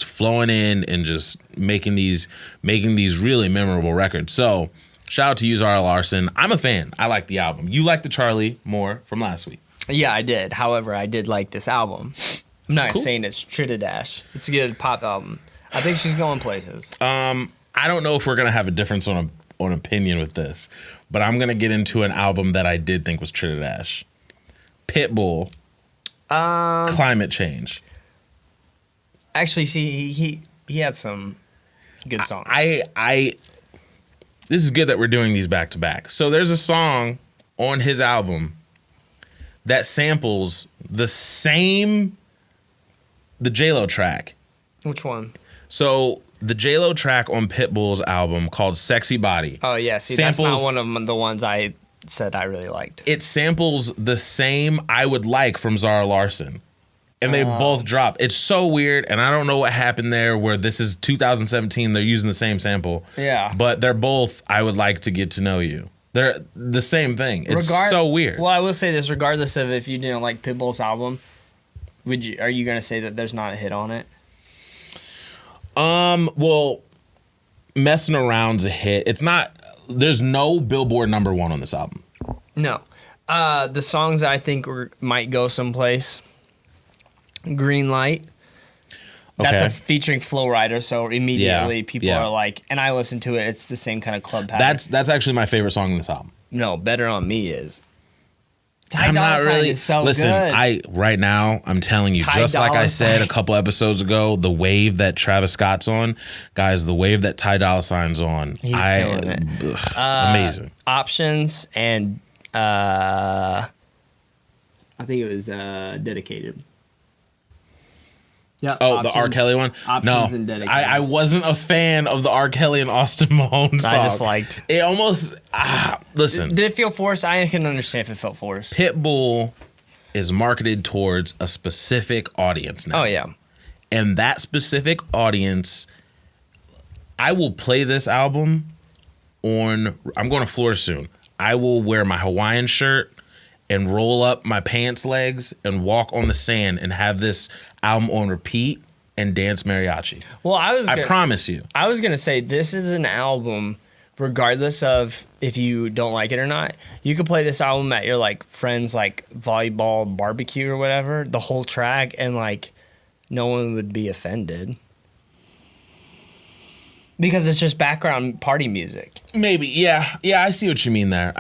flowing in and just making these really memorable records. So shout out to you, Zara Larsson. I'm a fan. I like the album. You like the Charlie more from last week. Yeah, I did. However, I did like this album. I'm not saying it's Trididash. It's a good pop album. I think she's going places. I don't know if we're gonna have a difference on opinion with this, but I'm gonna get into an album that I did think was Trididash. Pitbull. Climate Change. Actually, see, he had some good songs. This is good that we're doing these back to back. So there's a song on his album that samples the J-Lo track. Which one? So the J-Lo track on Pitbull's album called Sexy Body. Oh, yeah. See, that's not one of the ones I said I really liked. It samples the same I Would Like from Zara Larsson. And they both drop. It's so weird, and I don't know what happened there where this is 2017, they're using the same sample. Yeah. But they're both I Would Like to Get to Know You. They're the same thing. It's so weird. Well, I will say this, regardless of if you didn't like Pitbull's album, are you going to say that there's not a hit on it? Well, Messing Around's a hit. It's not, there's no Billboard #1 on this album. No. The songs that I think might go someplace, Green Light. That's a featuring Flow Rider, so immediately people are like, and I listen to it, it's the same kind of club pattern. That's actually my favorite song in this album. No, Better on Me is. I'm not really. Is so listen, good. right now I'm telling you, just like I said a couple episodes ago, the wave that Travis Scott's on, guys, the wave that Ty Dolla $ign's on, he's killing it. Amazing. Options and I think it was Dedicated. Yeah. Oh, the R. Kelly one? No, and Dedicated. I wasn't a fan of the R. Kelly and Austin Mahone song. I just liked it. Almost. Listen. Did it feel forced? I can understand if it felt forced. Pitbull is marketed towards a specific audience now. Oh yeah, and that specific audience, I will play this album on. I'm going to Florida soon. I will wear my Hawaiian shirt and roll up my pants legs and walk on the sand and have this album on repeat and dance mariachi. Well, I promise you. I was gonna say this is an album, regardless of if you don't like it or not. You could play this album at your like friends like volleyball barbecue or whatever, the whole track, and like no one would be offended. Because it's just background party music. Maybe, yeah. I see what you mean there.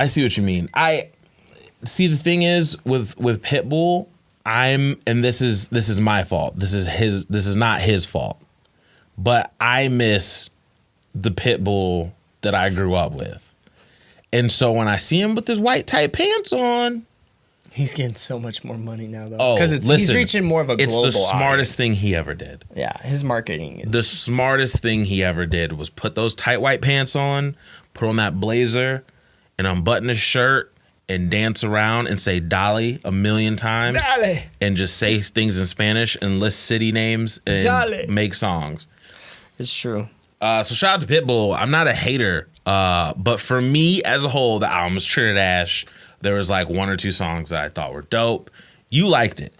See, the thing is with Pitbull, and this is my fault. This is not his fault. But I miss the Pitbull that I grew up with. And so when I see him with his white tight pants on, he's getting so much more money now though. Oh, listen, he's reaching more of a global audience. It's the smartest audience. thing he ever did. Yeah, his marketing is the smartest thing he ever did was put those tight white pants on, put on that blazer, and unbutton his shirt and dance around and say Dolly a million times. Dolly. And just say things in Spanish and list city names and Dolly. Make songs. It's true. So shout out to Pitbull. I'm not a hater, but for me as a whole, the album was Trididash. There was like 1 or 2 songs that I thought were dope. You liked it.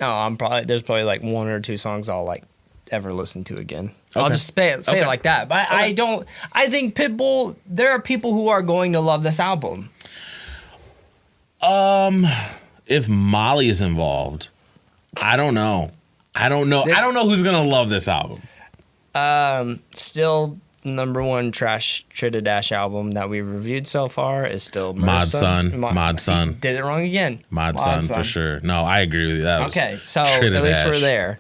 No, there's probably like 1 or 2 songs I'll like ever listen to again. Okay. I'll just say it like that. But I think Pitbull, there are people who are going to love this album. If Molly is involved, I don't know. I don't know who's gonna love this album. Still #1 trash Trididash album that we've reviewed so far is still Mod Sun. Did it wrong again. Mod Sun for sure. No, I agree with you. That was okay. So Trididash. At least we're there.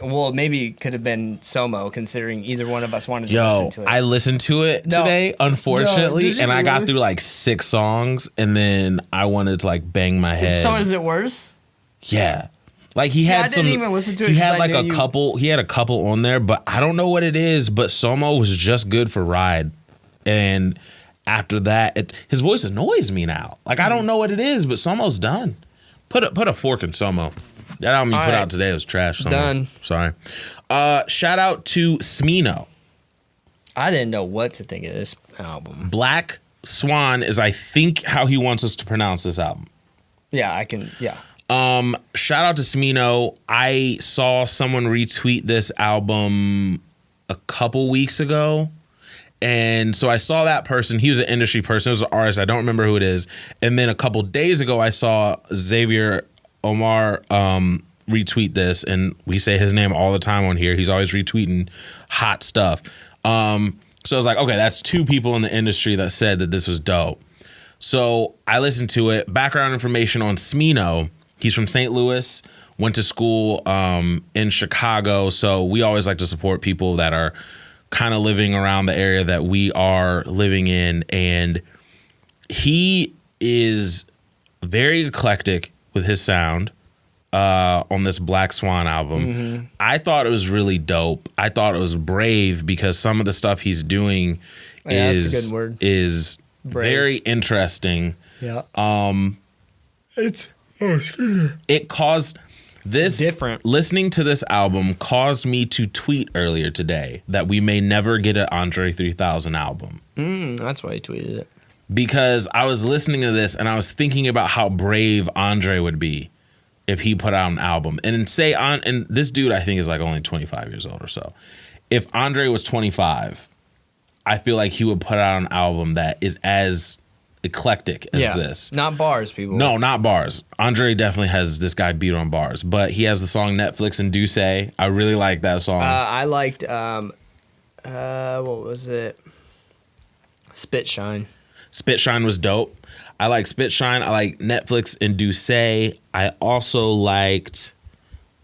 Well, maybe it could have been Somo, considering either one of us wanted to listen to it. I listened to it today, unfortunately, and I got through like 6 songs, and then I wanted to like bang my head. So is it worse? Yeah. Like he had I didn't even listen to it. He had like a couple. He had a couple on there, but I don't know what it is. But Somo was just good for Ride, and after that, his voice annoys me now. Like I don't know what it is, but Somo's done. Put a fork in Somo. That album you put out today was trash. Somo. Done. Sorry. Shout out to Smino. I didn't know what to think of this album. Black Swan is, I think, how he wants us to pronounce this album. Yeah, I can. Yeah. Shout out to Smino. I saw someone retweet this album a couple weeks ago. And so I saw that person. He was an industry person. It was an artist. I don't remember who it is. And then a couple days ago, I saw Xavier Omar retweet this. And we say his name all the time on here. He's always retweeting hot stuff. So I was like, okay, that's two people in the industry that said that this was dope. So I listened to it. Background information on Smino. He's from St. Louis, went to school in Chicago. So we always like to support people that are kind of living around the area that we are living in. And he is very eclectic with his sound on this Black Swan album. Mm-hmm. I thought it was really dope. I thought it was brave because some of the stuff he's doing that's a good word. is very interesting. Yeah. It caused this different. Listening to this album caused me to tweet earlier today that we may never get an Andre 3000 album. That's why I tweeted it. Because I was listening to this and I was thinking about how brave Andre would be if he put out an album. And and this dude I think is like only 25 years old or so. If Andre was 25, I feel like he would put out an album that is as eclectic as this. Not bars, people. No, not bars. Andre definitely has this guy beat on bars, but he has the song Netflix and Do Say. I really like that song. I liked what was it? Spit Shine. Spit Shine was dope. I like Spit Shine. I like Netflix and Do Say. I also liked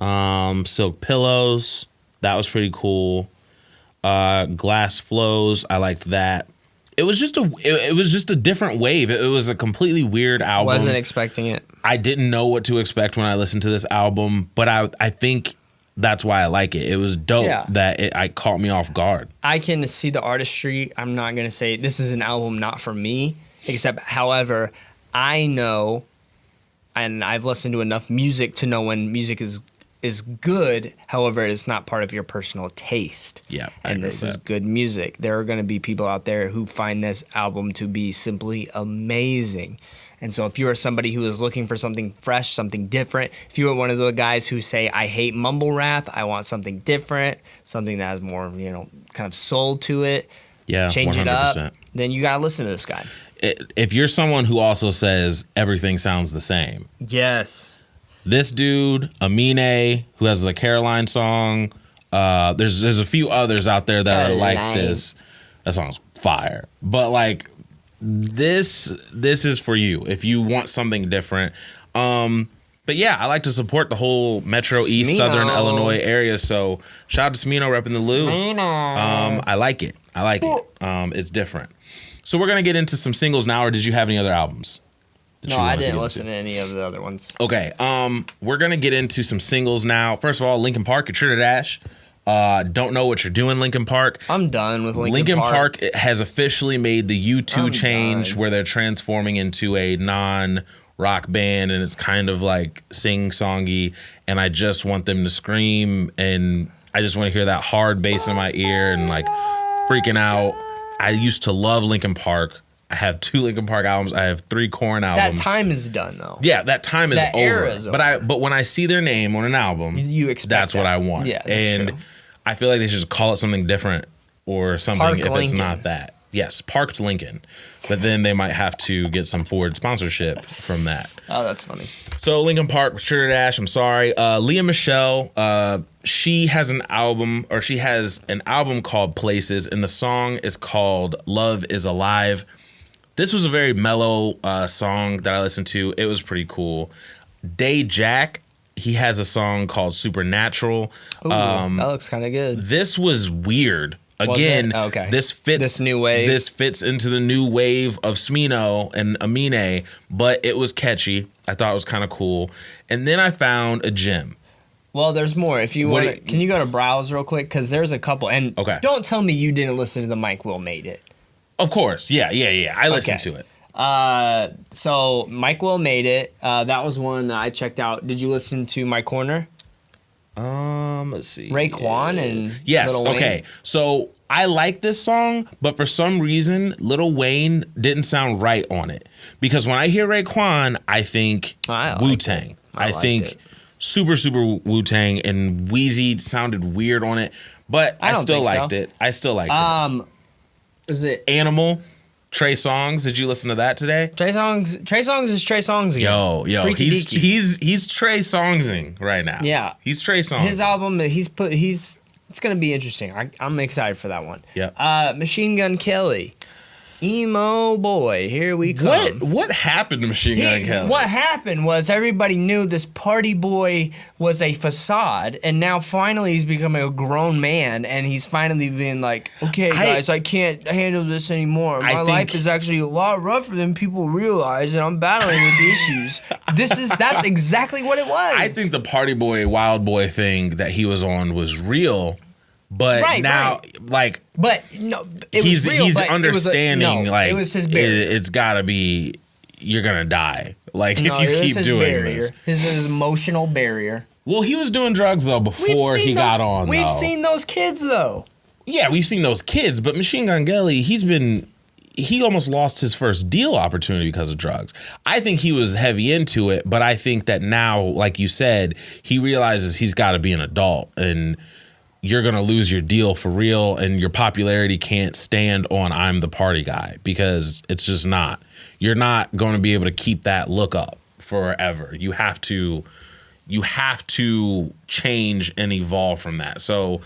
Silk Pillows. That was pretty cool. Glass Flows. I liked that. It was just a different wave. It was a completely weird album. Wasn't expecting it. I didn't know what to expect when I listened to this album, but I think that's why I like it. It was dope that it caught me off guard. I can see the artistry. I'm not going to say this is an album not for me, except, however, I know, and I've listened to enough music to know when music is good. However, it's not part of your personal taste. Yeah, and this is good music. There are going to be people out there who find this album to be simply amazing. And so if you are somebody who is looking for something fresh, something different, if you are one of the guys who say, I hate mumble rap, I want something different, something that has more, kind of soul to it, change 100%. It up, then you got to listen to this guy. If you're someone who also says everything sounds the same. Yes. This dude, Amine, who has the Caroline song, there's a few others out there that are like this. That song's fire. But like this is for you if you want something different. But yeah, I like to support the whole Metro East Southern Illinois area. So shout out to Smino repping the Lou. I like it. It's different. So we're gonna get into some singles now, or did you have any other albums? No, I didn't listen to any of the other ones. Okay, we're gonna get into some singles now. First of all, Linkin Park, Trigger Dash. Don't know what you're doing, Linkin Park. I'm done with Linkin Park. It has officially made the U2 change where they're transforming into a non-rock band, and it's kind of like sing-songy, and I just want them to scream, and I just want to hear that hard bass in my ear and like freaking out. I used to love Linkin Park. I have 2 Linkin Park albums. I have 3 Korn albums. That time is done, though. Yeah, that time is that over. Era is over. But when I see their name on an album, you expect that's that. what I want. Yeah, that's and true. I feel like they should just call it something different or something Park if Lincoln. It's not that. Yes, Parked Lincoln. But then they might have to get some Ford sponsorship from that. Oh, that's funny. So Linkin Park, Trigger Dash, I'm sorry. Leah Michelle, she has an album called Places, and the song is called Love is Alive. This was a very mellow song that I listened to. It was pretty cool. Day Jack, he has a song called Supernatural. Ooh, that looks kind of good. This was weird. Again, this fits this new wave. This fits into the new wave of Smino and Amine, but it was catchy. I thought it was kind of cool. And then I found a gem. Well, there's more. If you want, can you go to browse real quick? Because there's a couple. And don't tell me you didn't listen to the Mike Will Made It. Of course, yeah. I listened to it. So Mike Will Made It. That was one that I checked out. Did you listen to My Corner? Let's see. Raekwon and yes. Lil Wayne. Okay. So I like this song, but for some reason, Lil Wayne didn't sound right on it. Because when I hear Raekwon, I think Wu-Tang. I think super Wu-Tang, and Wheezy sounded weird on it, but I still liked it. I still liked it. Is it Animal? Trey Songz, did you listen to that today? Trey Songz is Trey Songz again. Yo, Freaky he's Trey Songzing right now. Yeah, he's Trey Songz. His album, it's gonna be interesting. I'm excited for that one. Yeah. Machine Gun Kelly, emo boy, here we come. What happened to Machine Gun Kelly? What happened was everybody knew this party boy was a facade, and now finally he's becoming a grown man, and he's finally being like, okay, guys, I can't handle this anymore. My life is actually a lot rougher than people realize, and I'm battling with issues. That's exactly what it was. I think the party boy, wild boy thing that he was on was real. But but no, he's but understanding. it was his barrier. It's gotta be, you're gonna die. Like if you keep doing this, his emotional barrier. Well, he was doing drugs though before he got on. We've seen those kids though. Yeah, we've seen those kids, but Machine Gun Kelly, he almost lost his first deal opportunity because of drugs. I think he was heavy into it, but I think that now, like you said, he realizes he's got to be an adult, and you're going to lose your deal for real, and your popularity can't stand on I'm the party guy, because it's just not. You're not going to be able to keep that look up forever. You have to change and evolve from that. So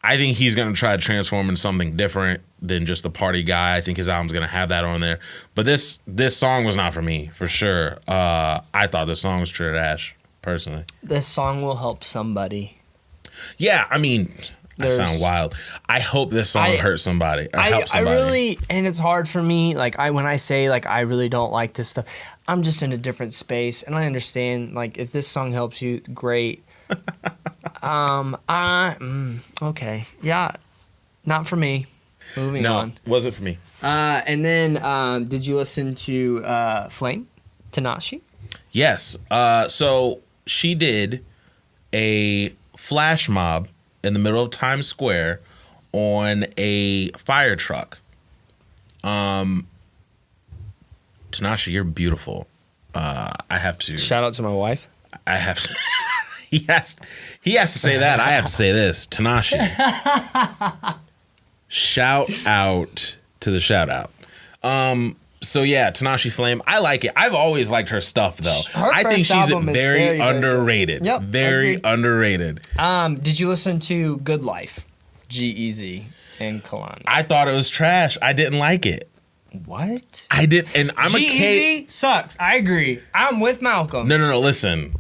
I think he's going to try to transform into something different than just the party guy. I think his album's going to have that on there. But this song was not for me, for sure. I thought this song was trash, personally. This song will help somebody. Yeah, I mean, I sound wild. I hope this song hurts somebody or helps somebody. I really, and it's hard for me. Like when I say like I really don't like this stuff, I'm just in a different space, and I understand. Like if this song helps you, great. Okay, yeah, not for me. Moving on. Wasn't for me. And then did you listen to Flame, Tanashi? Yes. So she did a flash mob in the middle of Times Square on a fire truck. Tanashi, you're beautiful. I have to shout out to my wife. I have to. He has to say that. I have to say this. Tanashi. Shout out to the shout out. So yeah, Tanashi Flame. I like it. I've always liked her stuff though. I think she's very underrated. Yep, very underrated. Did you listen to Good Life? G-Eazy and Kalani. I thought it was trash. I didn't like it. What? I did, and I'm G-Eazy sucks. I agree. I'm with Malcolm. No. Listen,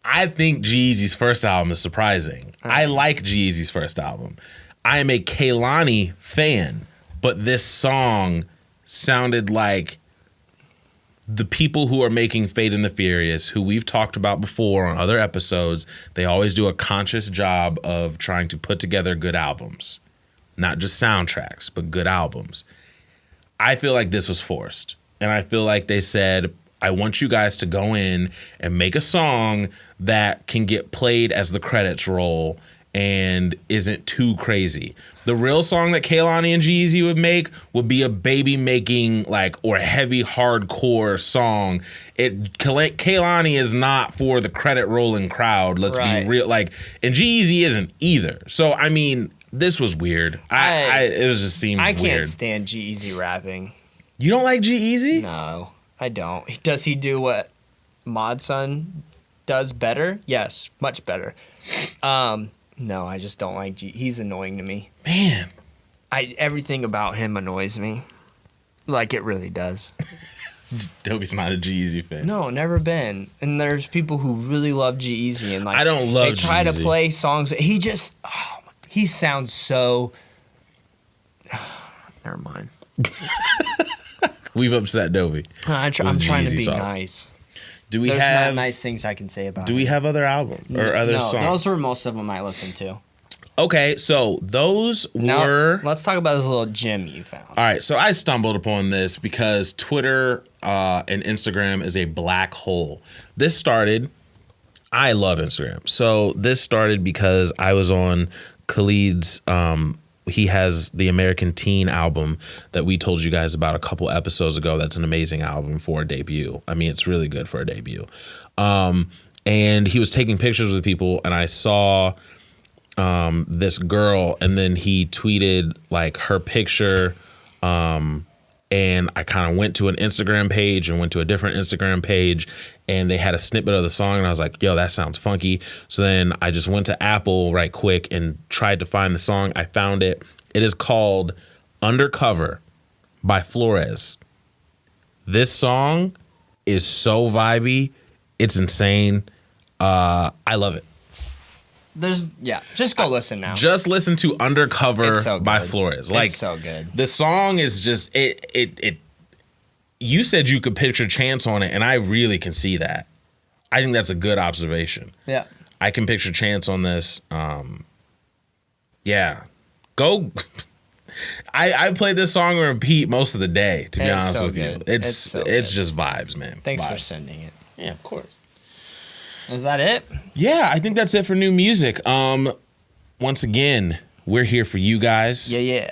I think G-Eazy's first album is surprising. I like G-Eazy's first album. I am a Kehlani fan, but this song sounded like the people who are making Fate and the Furious, who we've talked about before on other episodes. They always do a conscious job of trying to put together good albums, not just soundtracks, but good albums. I feel like this was forced, and I feel like they said, I want you guys to go in and make a song that can get played as the credits roll and isn't too crazy. The real song that Kehlani and G-Eazy would make would be a baby making or heavy hardcore song. Kehlani is not for the credit rolling crowd. Let's be real. And G-Eazy isn't either. So I mean, this was weird. It was just seemed weird. I can't stand G-Eazy rapping. You don't like G-Eazy? No, I don't. Does he do what Mod Sun does better? Yes, much better. No, I just don't like he's annoying to me. Man. Everything about him annoys me. Like it really does. Dobie's not a G-Eazy fan. No, never been. And there's people who really love G-Eazy and I don't love G-Eazy. They try to play songs. He sounds so never mind. We've upset Dobie. I'm trying to be nice. There's not nice things I can say about it. Do we have other albums or other songs? Those were most of them I listened to. Okay, so those were... Let's talk about this little gem you found. All right, so I stumbled upon this because Twitter and Instagram is a black hole. This started I love Instagram. So this started because I was on Khalid's. He has the American Teen album that we told you guys about a couple episodes ago. That's an amazing album for a debut. I mean, it's really good for a debut. And he was taking pictures with people, and I saw this girl, and then he tweeted like her picture. And I kind of went to an Instagram page and went to a different Instagram page, and they had a snippet of the song, and I was like, yo, that sounds funky. So then I just went to Apple right quick and tried to find the song. I found it. It is called Undercover by Flores. This song is so vibey. It's insane. I love it. Just go listen now. Just listen to Undercover by Flores. Like, it's so good. The song is just it. You said you could picture Chance on it, and I really can see that. I think that's a good observation. Yeah, I can picture Chance on this. Yeah, go. I played this song on repeat most of the day. To be honest with you, it's just vibes, man. Thanks vibes. for sending it. Yeah, of course. Is that it? Yeah, I think that's it for new music. Once again, we're here for you guys. Yeah.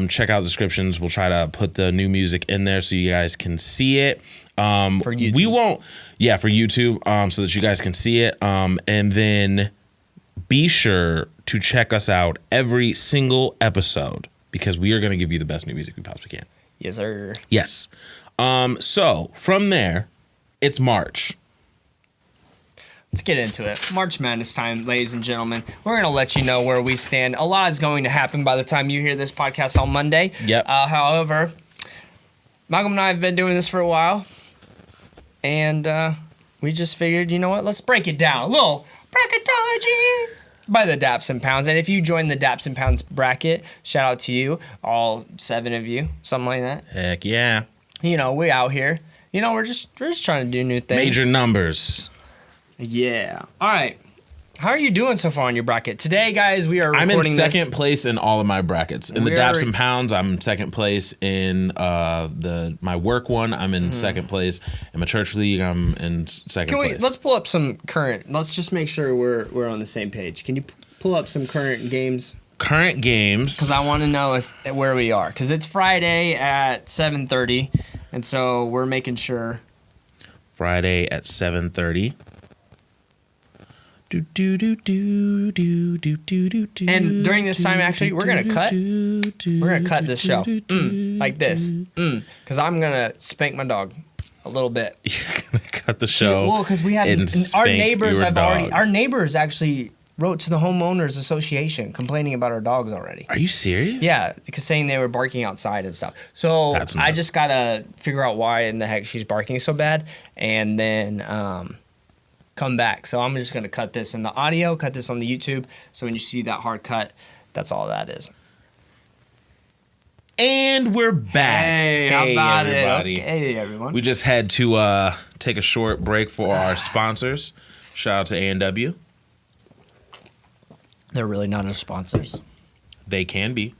Check out the descriptions. We'll try to put the new music in there so you guys can see it. For YouTube. We won't. Yeah, for YouTube, so that you guys can see it. And then be sure to check us out every single episode because we are going to give you the best new music we possibly can. Yes, sir. Yes. So from there, it's March. Let's get into it. March Madness time, ladies and gentlemen. We're going to let you know where we stand. A lot is going to happen by the time you hear this podcast on Monday. Yep. However, Malcolm and I have been doing this for a while. And we just figured, you know what? Let's break it down. A little bracketology by the Daps and Pounds. And if you join the Daps and Pounds bracket, shout out to you, all 7 of you, something like that. Heck yeah. You know, we out here. You know, we're just trying to do new things. Major numbers. Yeah. All right. How are you doing so far on your bracket? Today, guys, we are recording I'm in second place in all of my brackets. In the We're- Daps and Pounds, I'm second place. In my work one, I'm in second place. In my church league, I'm in second place. Let's pull up some current. Let's just make sure we're on the same page. Can you pull up some current games? Current games. Because I want to know where we are. Because it's Friday at 7:30, and so we're making sure. Friday at 7:30. And during this time, actually, we're gonna cut this show like this, because I'm gonna spank my dog a little bit. You're gonna cut the show. Well, because we have and our spank neighbors your dog. our neighbors actually wrote to the homeowners association complaining about our dogs already. Are you serious? Yeah, because saying they were barking outside and stuff. So That's I nuts. just gotta figure out why in the heck she's barking so bad, and then come back. So I'm just gonna cut this in the audio, cut this on the YouTube. So when you see that hard cut, that's all that is. And we're back. Hey, how about everybody. it? Hey, everyone. We just had to take a short break for our sponsors. Shout out to A&W. They're really not our sponsors. They can be.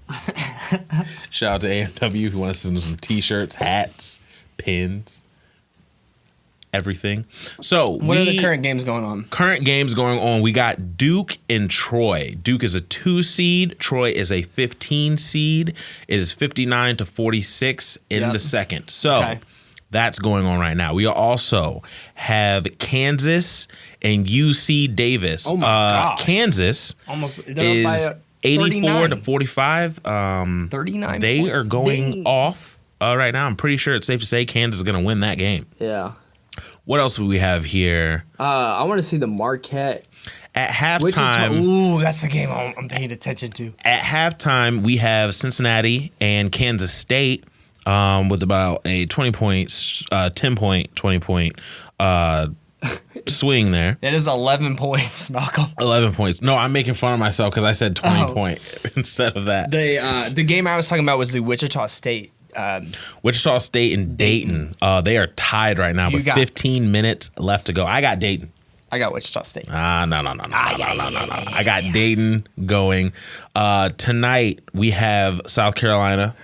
Shout out to A&W who wants to send us some t-shirts, hats, pins, everything. So What are the current games going on? Current games going on. We got Duke and Troy. Duke is a 2 seed. Troy is a 15 seed. It is 59-46 in the second. So that's going on right now. We also have Kansas and UC Davis. Oh my gosh. Kansas Almost is 84-45. 39 They points. are going Dang. off right now. I'm pretty sure it's safe to say Kansas is going to win that game. Yeah. What else do we have here? I want to see the Marquette. At halftime, Ooh, that's the game I'm paying attention to. At halftime, we have Cincinnati and Kansas State with about a 20-point swing there. It is 11 points, Malcolm. 11 points. No, I'm making fun of myself because I said 20 point instead of that. The game I was talking about was the Wichita State. Wichita State and Dayton. They are tied right now with 15 minutes left to go. I got Dayton. I got Wichita State. No. I got Dayton going. Tonight we have South Carolina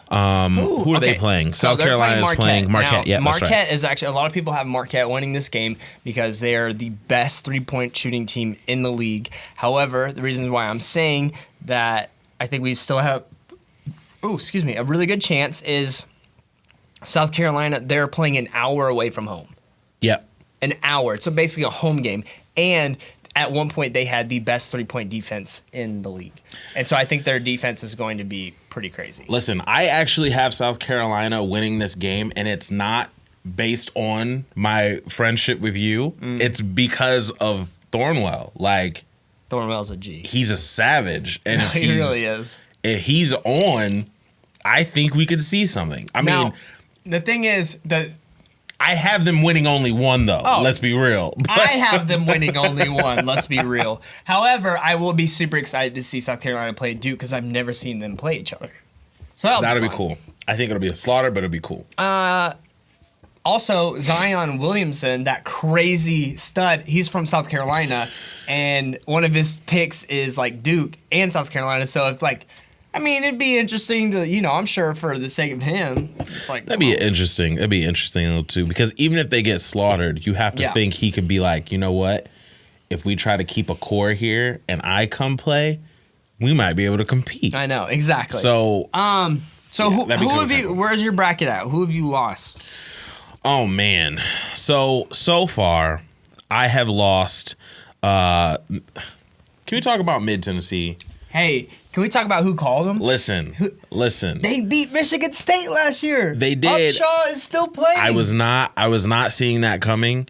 Who are they playing? So South Carolina is playing Marquette. Now, Yeah, that's Marquette right. is actually, a lot of people have Marquette winning this game because they are the best 3-point shooting team in the league. However, the reasons why I'm saying that I think we still have, a really good chance is South Carolina, they're playing an hour away from home. Yep. An hour. So basically a home game. And at one point, they had the best 3-point defense in the league. And so I think their defense is going to be pretty crazy. Listen, I actually have South Carolina winning this game, and it's not based on my friendship with you. It's because of Thornwell. Like, Thornwell's a G. he's a savage. And if He really is. If he's on, I think we could see something. I mean, the thing is that I have them winning only one, though. Oh. Let's be real. I have them winning only one. Let's be real. However, I will be super excited to see South Carolina play Duke because I've never seen them play each other. So that'll be fun. cool. I think it'll be a slaughter, but it'll be cool. Also, Zion Williamson, that crazy stud, he's from South Carolina, and one of his picks is like Duke and South Carolina. So if it'd be interesting to, I'm sure for the sake of him, it's like That'd be interesting though too, because even if they get slaughtered, you have to think he could be like, you know what? If we try to keep a core here and I come play, we might be able to compete. I know, exactly. So, who have you? cool. Where's your bracket at? Who have you lost? oh man, so far I have lost. Can we talk about Mid Tennessee? Hey, can we talk about who called them? Listen. They beat Michigan State last year. They did. Upshaw is still playing. I was not seeing that coming.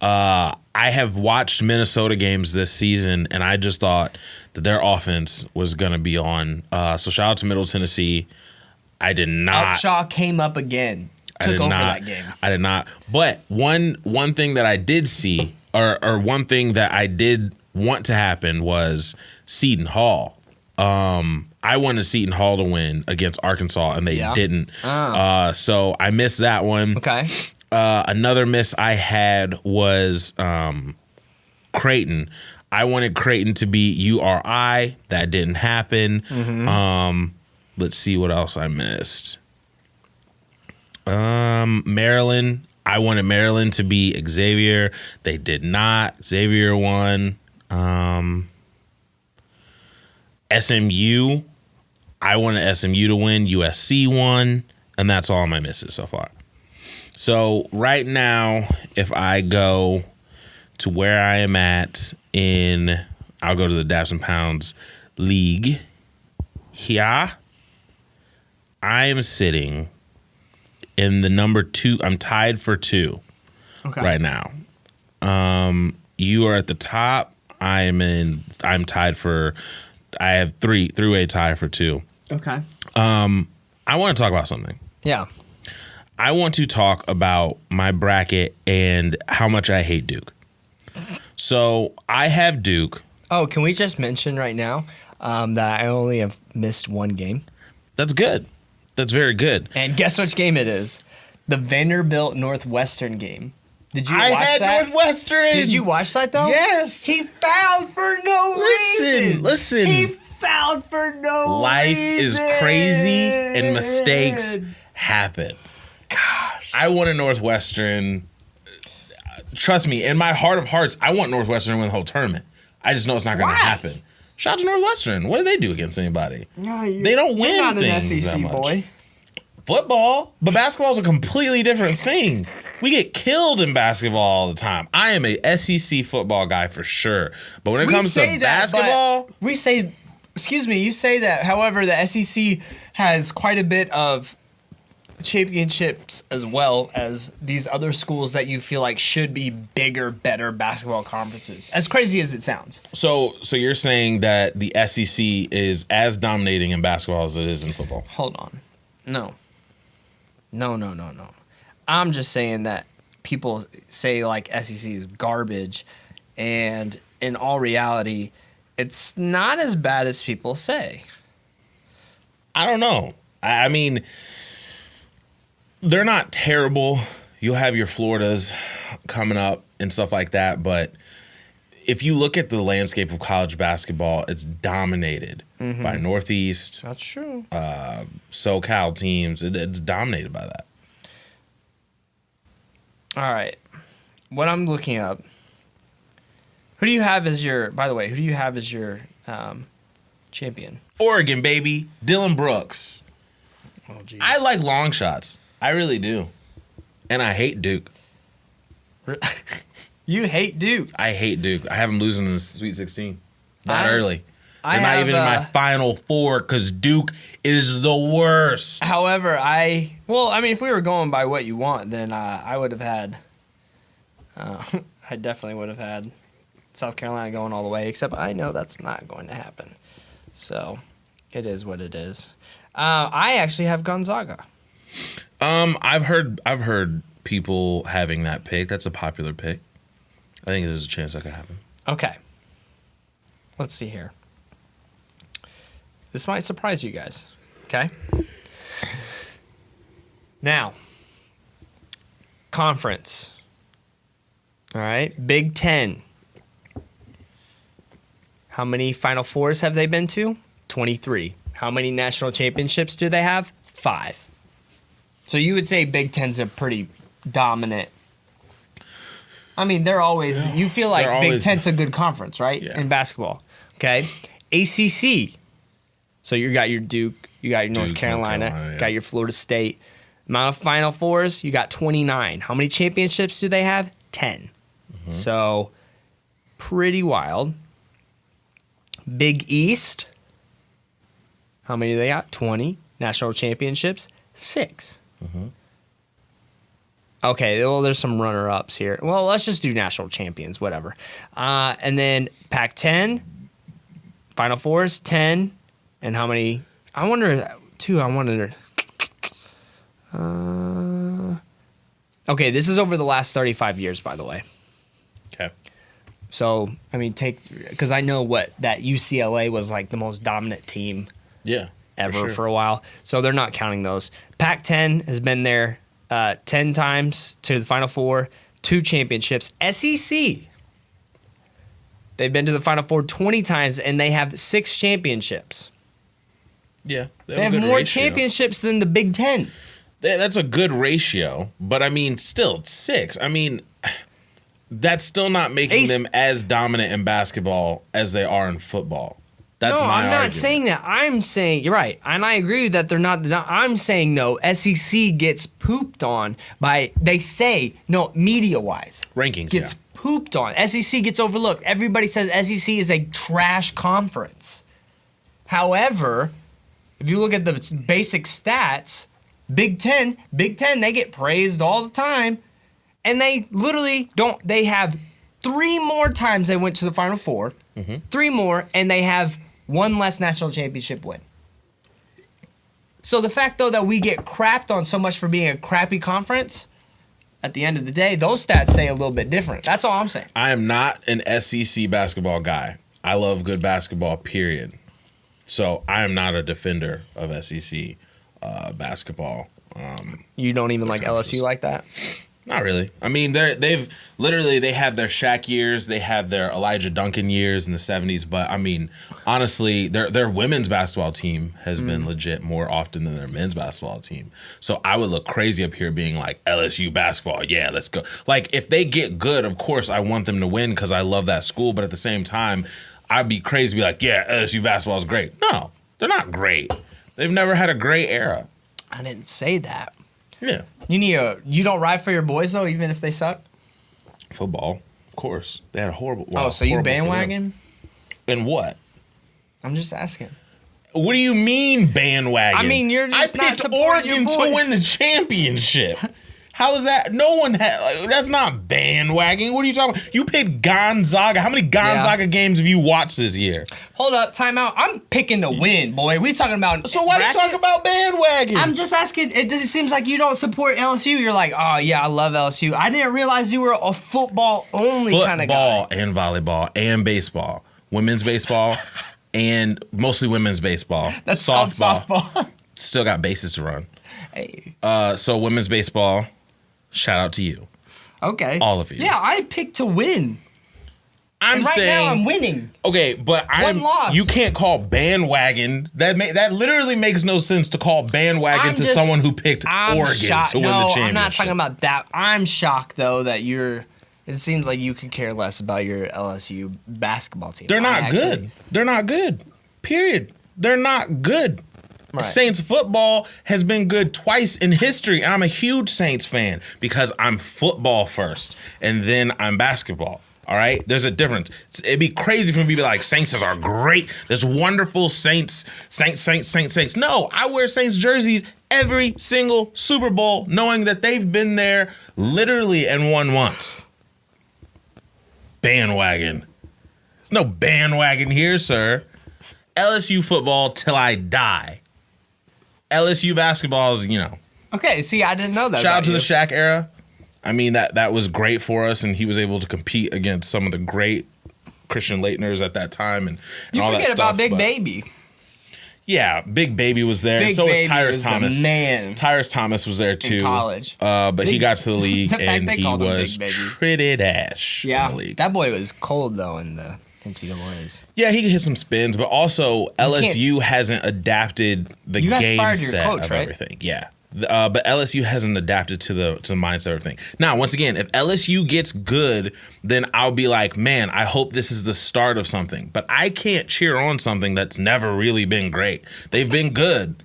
I have watched Minnesota games this season, and I just thought that their offense was going to be on. So shout out to Middle Tennessee. I did not. Upshaw came up again. Took over that game. I did not. But one thing that I did see, or one thing that I did want to happen was Seton Hall. I wanted Seton Hall to win against Arkansas, and they didn't. So I missed that one. Okay. Another miss I had was Creighton. I wanted Creighton to beat URI. That didn't happen. Let's see what else I missed. Maryland. I wanted Maryland to beat Xavier. They did not. Xavier won. SMU. I wanted SMU to win. USC won. And that's all my misses so far. So right now, if I go to where I am at I'll go to the Daps and Pounds League. Here, I am sitting in the number 2. I'm tied for 2 right now. You are at the top. I'm tied for. I have three-way tie for 2. Okay. I want to talk about something. Yeah. I want to talk about my bracket and how much I hate Duke. So I have Duke. Oh, can we just mention right now that I only have missed one game? That's good. That's very good. And guess which game it is? The Vanderbilt Northwestern game. Did you I watch had that? Northwestern. Did you watch that though? Yes. He fouled for no reason. Listen. He fouled for no Life reason. is crazy and mistakes happen. Gosh. I want a Northwestern. Trust me, in my heart of hearts, I want Northwestern to win the whole tournament. I just know it's not going to happen. Shout out to Northwestern. What do they do against anybody? They don't win You're not things an SEC that much. boy. Football, but basketball is a completely different thing. We get killed in basketball all the time. I am a SEC football guy for sure. But when it comes to basketball, you say that. However, the SEC has quite a bit of championships as well as these other schools that you feel like should be bigger, better basketball conferences. As crazy as it sounds. So you're saying that the SEC is as dominating in basketball as it is in football? Hold on. No. I'm just saying that people say like SEC is garbage, and in all reality, it's not as bad as people say. I don't know. I mean, they're not terrible. You'll have your Floridas coming up and stuff like that, but if you look at the landscape of college basketball, it's dominated by Northeast. That's true. SoCal teams. It's dominated by that. All right. What I'm looking up. Who do you have as your? By the way, who do you have as your champion? Oregon, baby. Dylan Brooks. Oh, geez. I like long shots. I really do. And I hate Duke. You hate Duke. I hate Duke. I have them losing in the Sweet 16 that I- early. I They're not have, even in my Final Four because Duke is the worst. However, I mean, if we were going by what you want, then I would have had. I definitely would have had South Carolina going all the way. Except I know that's not going to happen. So, it is what it is. I actually have Gonzaga. I've heard people having that pick. That's a popular pick. I think there's a chance that could happen. Okay. Let's see here. This might surprise you guys. Okay. Now, conference. All right. Big Ten. How many Final Fours have they been to? 23. How many national championships do they have? 5. So you would say Big Ten's a pretty dominant. I mean, they're always. You feel like Big Ten's a good conference, right? Yeah. In basketball. Okay. ACC. So you got your Duke, you got your North Carolina, yeah. got your Florida State. Amount of Final Fours, you got 29. How many championships do they have? 10. So pretty wild. Big East. How many do they got? 20. National championships, 6. Okay, well, there's some runner-ups here. Well, let's just do national champions, whatever. And then Pac-10, Final Fours, 10. And how many? I wonder, too, okay, this is over the last 35 years, by the way. Okay. So, I mean, because I know that UCLA was like the most dominant team ever for a while. So they're not counting those. Pac-10 has been there 10 times to the Final Four, 2 championships. SEC, they've been to the Final Four 20 times, and they have 6 championships. Yeah. They have more championships than the Big Ten. That's a good ratio, but I mean, still, it's 6. I mean, that's still not making them as dominant in basketball as they are in football. That's my I'm not argument. saying that. I'm saying you're right, and I agree that they're not. I'm saying no. SEC gets pooped on by. They say no media-wise. Rankings gets pooped on. SEC gets overlooked. Everybody says SEC is a trash conference. However, if you look at the basic stats, Big Ten, they get praised all the time, and they literally don't. They have 3 more times they went to the Final Four, 3 more, and they have 1 less national championship win. So the fact, though, that we get crapped on so much for being a crappy conference, at the end of the day, those stats say a little bit different. That's all I'm saying. I am not an SEC basketball guy. I love good basketball, period. So I am not a defender of SEC basketball. You don't even like LSU like that? Not really. I mean, they've had their Shaq years, they had their Elijah Duncan years in the 70s, but I mean, honestly, their women's basketball team has been legit more often than their men's basketball team. So I would look crazy up here being like, LSU basketball, yeah, let's go. Like, if they get good, of course I want them to win because I love that school, but at the same time, I'd be crazy to be like, yeah, LSU basketball is great. No, they're not great. They've never had a great era. I didn't say that. Yeah. You don't ride for your boys, though, even if they suck? Football, of course. They had a horrible. So you bandwagon? And what? I'm just asking. What do you mean bandwagon? I mean, you're just not picked supporting Oregon your boys. to win the championship. How is that? No one that's not bandwagon. What are you talking about? You picked Gonzaga. How many Gonzaga games have you watched this year? Hold up, time out. I'm picking to win, boy. We talking about So why do you talk about bandwagon? I'm just asking. It seems like you don't support LSU. You're like, oh yeah, I love LSU. I didn't realize you were a football only kind of guy. Football and volleyball and baseball, women's baseball, and mostly women's baseball. That's softball. Still got bases to run. Hey. So women's baseball. Shout out to you. Okay. All of you. Yeah, I picked to win. And right now I'm winning. Okay, but One loss. You can't call bandwagon. That literally makes no sense to call bandwagon to someone who picked Oregon to win the championship. I'm not talking about that. I'm shocked though that you're. It seems like you could care less about your LSU basketball team. They're not good. They're not good. Period. They're not good. Right. Saints football has been good twice in history, and I'm a huge Saints fan because I'm football first, and then I'm basketball. All right, there's a difference. It'd be crazy for me to be like, Saints are great. There's wonderful Saints. No, I wear Saints jerseys every single Super Bowl, knowing that they've been there literally and won once. Bandwagon. There's no bandwagon here, sir. LSU football till I die. LSU basketball is, Okay, see, I didn't know that. Shout out to the Shaq era. I mean, that was great for us, and he was able to compete against some of the great Christian Laettners at that time and all that stuff. You forget about Big Baby. Yeah, Big Baby was there. Big so was Baby Tyrus Thomas. Man. Tyrus Thomas was there too. In college. But he got to the league and he called him was Big Babies. pretty dash in the league. That boy was cold though in the NCAAs. Yeah, he could hit some spins, but also LSU hasn't adapted the game set of everything. Yeah. But LSU hasn't adapted to the mindset of everything. Now, once again, if LSU gets good, then I'll be like, man, I hope this is the start of something. But I can't cheer on something that's never really been great. They've been good.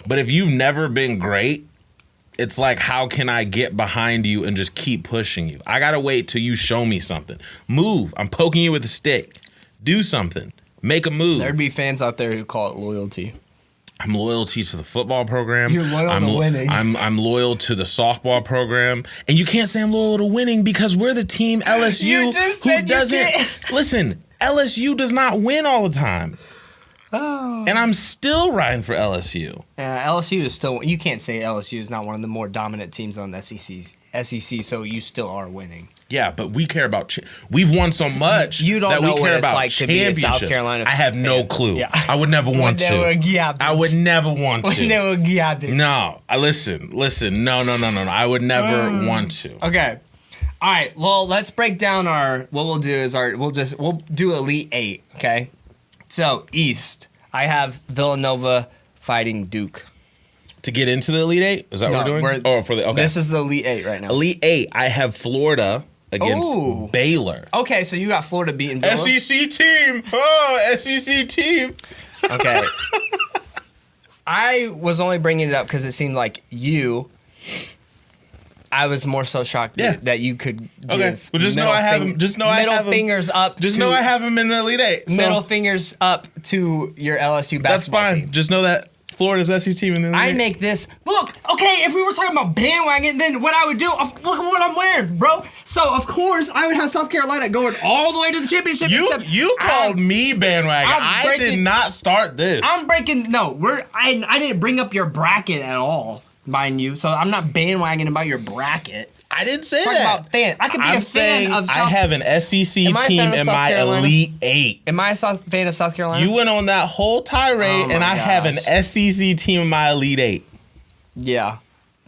But if you've never been great, it's like, how can I get behind you and just keep pushing you? I got to wait till you show me something. Move. I'm poking you with a stick. Do something. Make a move. There'd be fans out there who call it loyalty. I'm loyalty to the football program. You're loyal to winning. I'm loyal to the softball program. And you can't say I'm loyal to winning because we're the team LSU who doesn't. Listen, LSU does not win all the time. Oh. And I'm still riding for LSU. LSU is still. You can't say LSU is not one of the more dominant teams on the SEC, so you still are winning. Yeah, but we care about. We've won so much you don't that know we what care it's about like to be a championships. South Carolina I have no clue. Yeah. I would never want to. I would never want to. No, listen. No. I would never want to. Okay. All right. Well, let's break down what we'll do is we'll do Elite 8. Okay. So East, I have Villanova fighting Duke. To get into the Elite 8? Is that what we're doing? Okay. This is the Elite 8 right now. Elite 8, I have Florida against Baylor. Okay, so you got Florida beating Baylor. SEC team. Oh, SEC team. Okay. I was only bringing it up because it seemed like I was more so shocked that you could give well, just know I have him. Just know I have him. Fingers up. Just know I have him in the Elite 8. So. Middle fingers up to your LSU basketball That's fine. team. Just know that Florida's SEC team in the Elite 8. I make this. Look, okay, if we were talking about bandwagon, then what I would do, look at what I'm wearing, bro. So, of course, I would have South Carolina going all the way to the championship. You called me bandwagon. I did not start this. I didn't bring up your bracket at all, mind you. So, I'm not bandwagon about your bracket. I didn't say Talk that. About fan. I could be a fan of South. I have an SEC team in my Elite 8. Am I a fan of South Carolina? You went on that whole tirade, and I have an SEC team in my Elite 8. Yeah,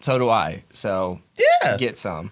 so do I. So get some.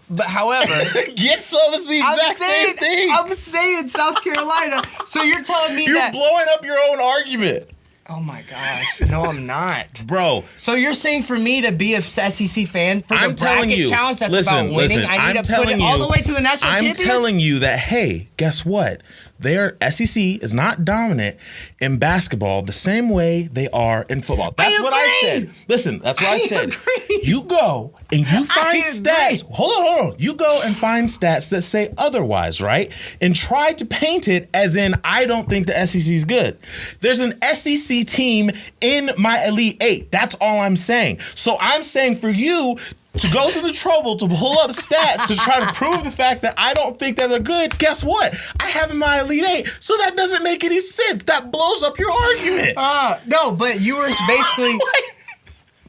But however, get some is the exact same thing. I'm saying South Carolina. So you're telling me you're blowing up your own argument. Oh my gosh. No, I'm not. Bro. So you're saying for me to be a SEC fan for the bracket challenge that's about winning, listen, I need to put it all the way to the national champions? I'm telling you that, hey, guess what? SEC is not dominant in basketball the same way they are in football. That's what I said. Listen, that's what I said. Agree. You go and you find stats. Hold on. You go and find stats that say otherwise, right? And try to paint it as in, I don't think the SEC is good. There's an SEC team in my Elite 8. That's all I'm saying. So I'm saying for you to go through the trouble to pull up stats to try to prove the fact that I don't think that they're good, guess what? I have in my Elite 8, so that doesn't make any sense. That blows up your argument. No, but you were basically...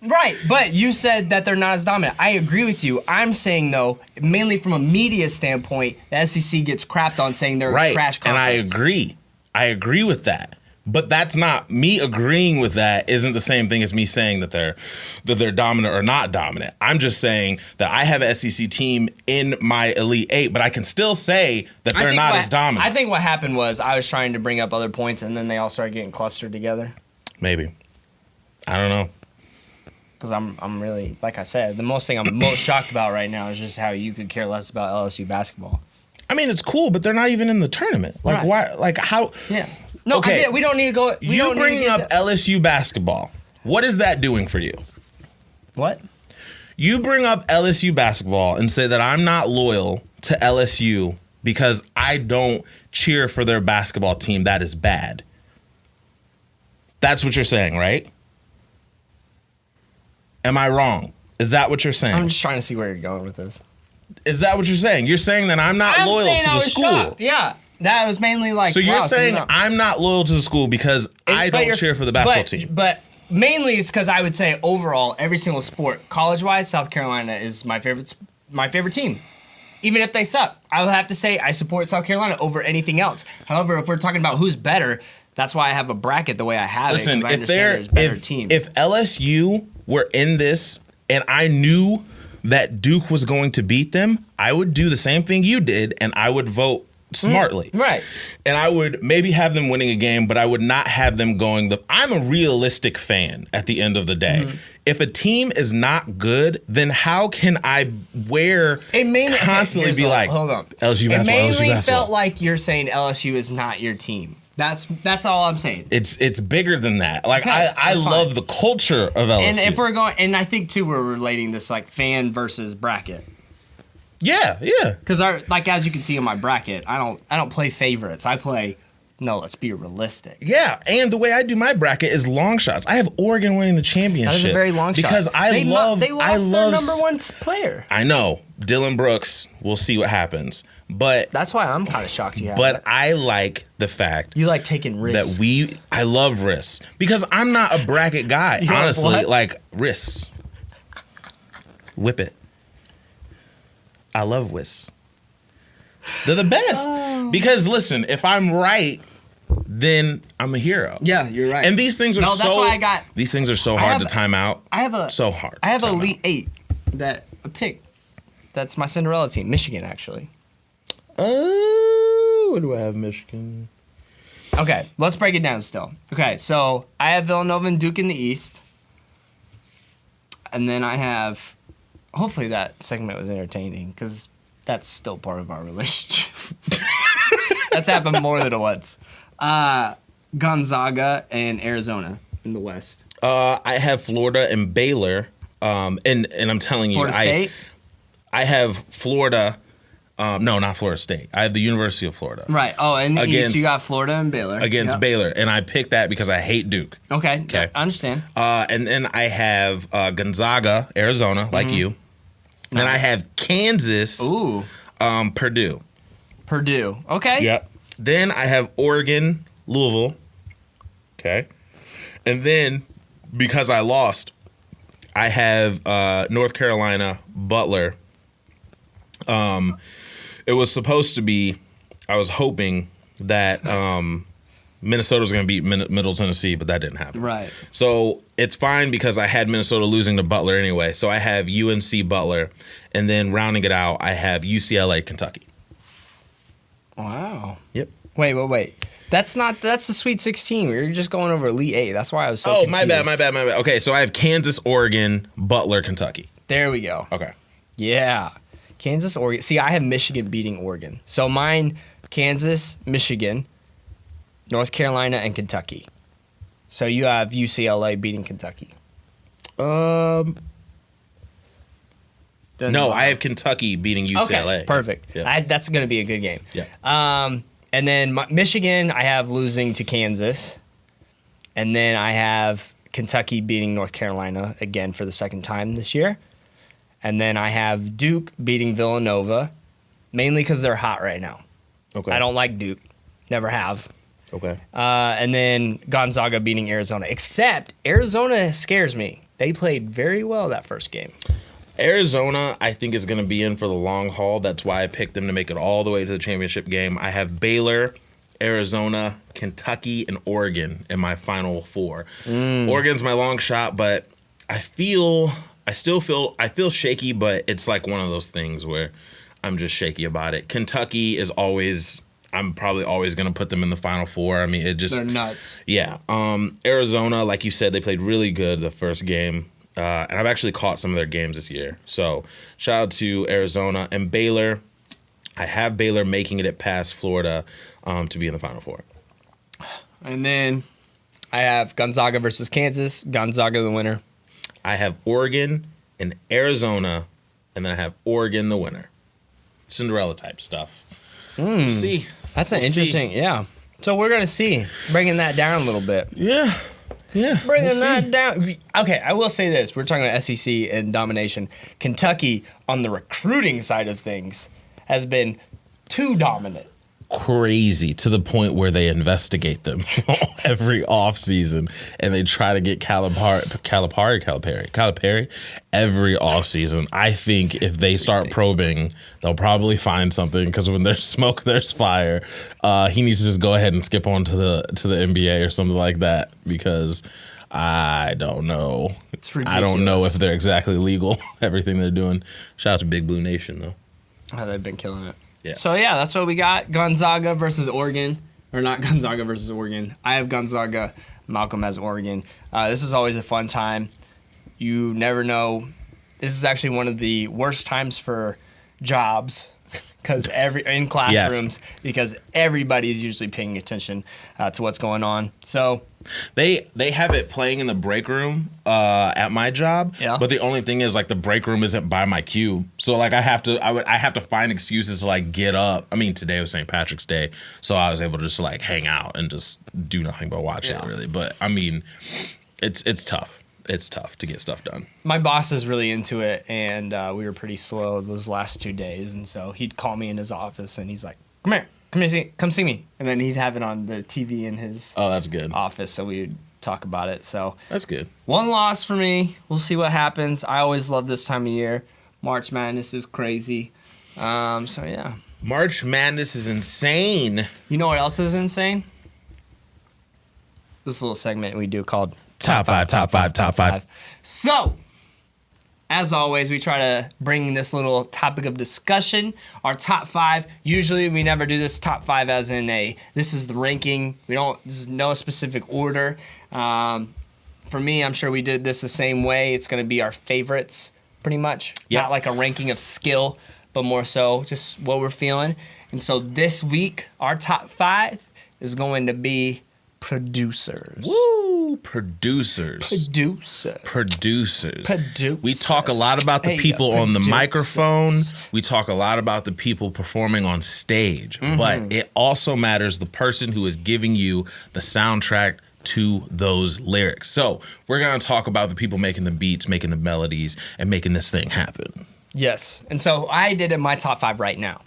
Right, but you said that they're not as dominant. I agree with you. I'm saying, though, mainly from a media standpoint, the SEC gets crapped on saying they're a trash conference. And I agree with that. But that's not me agreeing with that. Isn't the same thing as me saying that they're dominant or not dominant. I'm just saying that I have an SEC team in my Elite Eight, but I can still say that they're not as dominant. I think what happened was I was trying to bring up other points, and then they all started getting clustered together. Maybe. I don't know. Because I'm really, like I said, the most thing I'm most shocked about right now is just how you could care less about LSU basketball. I mean, it's cool, but they're not even in the tournament. Like, why? Like, how? Yeah. No, okay. We don't need to go. You bringing up LSU basketball. What is that doing for you? What? You bring up LSU basketball and say that I'm not loyal to LSU because I don't cheer for their basketball team. That is bad. That's what you're saying, right? Am I wrong? Is that what you're saying? I'm just trying to see where you're going with this. Is that what you're saying? You're saying that I'm not loyal to the school. Shocked. Yeah. That was mainly like. So you're saying I'm not loyal to the school because I don't cheer for the basketball team. But mainly it's because I would say overall, every single sport, college-wise, South Carolina is my favorite team. Even if they suck, I would have to say I support South Carolina over anything else. However, if we're talking about who's better, that's why I have a bracket the way I have it. Because I understand there's better teams. If LSU were in this and I knew that Duke was going to beat them, I would do the same thing you did, and I would vote smartly. Right. And I would maybe have them winning a game, but I would not have them going I'm a realistic fan at the end of the day. Mm-hmm. If a team is not good, then how can I constantly be like, hold on. LSU basketball, It mainly LSU basketball. felt like you're saying LSU is not your team. That's all I'm saying. It's bigger than that. Like, okay, I love the culture of LSU. And if we're going, and I think too, we're relating this like fan versus bracket. Yeah. Because as you can see in my bracket, I don't play favorites. I play, no, let's be realistic. Yeah, and the way I do my bracket is long shots. I have Oregon winning the championship. That is a very long shot. Because they lost their number one player. I know. Dylan Brooks, we'll see what happens. But that's why I'm kind of shocked you have But it. I like the fact you like taking risks. That I love risks. Because I'm not a bracket guy, honestly. Like risks. Whip it. I love whisks. They're the best. Because listen, if I'm right, then I'm a hero. Yeah, you're right. And these things are that's why I got. These things are so hard to time out. So hard. I have an Elite Eight that I picked. That's my Cinderella team, Michigan, actually. Oh, what do I have, Michigan? Okay, let's break it down still. Okay, so I have Villanova and Duke in the East. And then I have, hopefully that segment was entertaining, because that's still part of our relationship. That's happened more than once. Gonzaga and Arizona in the West. I have Florida and Baylor. And I'm telling you, Florida State? I have Florida. No, not Florida State. I have the University of Florida. Right. Oh, and the East, you got Florida and Baylor. Against Baylor. And I picked that because I hate Duke. Okay. I understand. And then I have Gonzaga, Arizona, like you. Nice. Then I have Kansas, Purdue. Purdue. Okay. Yep. Then I have Oregon, Louisville. Okay. And then, because I lost, I have North Carolina, Butler. It was supposed to be, I was hoping that Minnesota was going to beat Middle Tennessee, but that didn't happen. Right. So it's fine because I had Minnesota losing to Butler anyway. So I have UNC Butler, and then rounding it out, I have UCLA Kentucky. Wow. Yep. Wait. That's the Sweet 16. We were just going over Elite 8. That's why I was so confused. My bad. Okay, so I have Kansas, Oregon, Butler, Kentucky. There we go. Okay. Yeah. Kansas, Oregon. See, I have Michigan beating Oregon. So mine, Kansas, Michigan, North Carolina, and Kentucky. So you have UCLA beating Kentucky. No, I have Kentucky beating UCLA. Okay, perfect. Yeah. That's going to be a good game. Yeah. And then Michigan, I have losing to Kansas. And then I have Kentucky beating North Carolina again for the second time this year. And then I have Duke beating Villanova, mainly because they're hot right now. Okay. I don't like Duke. Never have. Okay. And then Gonzaga beating Arizona. Except Arizona scares me. They played very well that first game. Arizona, I think, is going to be in for the long haul. That's why I picked them to make it all the way to the championship game. I have Baylor Arizona, Kentucky, and Oregon in my final four. Oregon's my long shot, but I feel shaky, but it's like one of those things where I'm just shaky about it. Kentucky is always, I'm probably always going to put them in the final four. I mean, they're nuts. Yeah. Arizona, like you said, they played really good the first game. And I've actually caught some of their games this year. So shout out to Arizona and Baylor. I have Baylor making it past Florida to be in the Final Four. And then I have Gonzaga versus Kansas. Gonzaga the winner. I have Oregon and Arizona, and then I have Oregon the winner. Cinderella type stuff. We'll see. That's an interesting, yeah. So we're going to see. Bringing that down a little bit. Yeah. Bringing that down. Okay, I will say this. We're talking about SEC and domination. Kentucky, on the recruiting side of things, has been too dominant. Crazy to the point where they investigate them every offseason and they try to get Calipari every offseason. I think if they start probing, they'll probably find something, because when there's smoke, there's fire. He needs to just go ahead and skip on to the NBA or something like that, because I don't know. It's ridiculous. I don't know if they're exactly legal, everything they're doing. Shout out to Big Blue Nation, though. Oh, they've been killing it. Yeah. So, yeah, that's what we got. Gonzaga versus Oregon. Or not Gonzaga versus Oregon. I have Gonzaga. Malcolm has Oregon. This is always a fun time. You never know. This is actually one of the worst times for jobs in classrooms, because everybody's usually paying attention to what's going on. So they have it playing in the break room at my job, but the only thing is, like, the break room isn't by my cube, so like I have to find excuses to like get up. I mean, today was St. Patrick's Day, so I was able to just like hang out and just do nothing but watch it, really. But I mean, it's tough. It's tough to get stuff done. My boss is really into it, and we were pretty slow those last 2 days, and so he'd call me in his office, and he's like, come see me. And then he'd have it on the TV in his that's good. office, so we would talk about it. So that's good. One loss for me. We'll see what happens. I always love this time of year. March Madness is crazy. So, yeah. March Madness is insane. You know what else is insane? This little segment we do called Top five. So, as always, we try to bring this little topic of discussion. Our top five. Usually, we never do this top five as in this is the ranking. This is no specific order. For me, I'm sure we did this the same way. It's going to be our favorites, pretty much. Yep. Not like a ranking of skill, but more so just what we're feeling. And so this week, our top five is going to be producers. Woo! Producers. We talk a lot about the people on the microphone. We talk a lot about the people performing on stage. But it also matters the person who is giving you the soundtrack to those lyrics. So we're going to talk about the people making the beats, making the melodies, and making this thing happen. Yes. And so I did it my top five right now.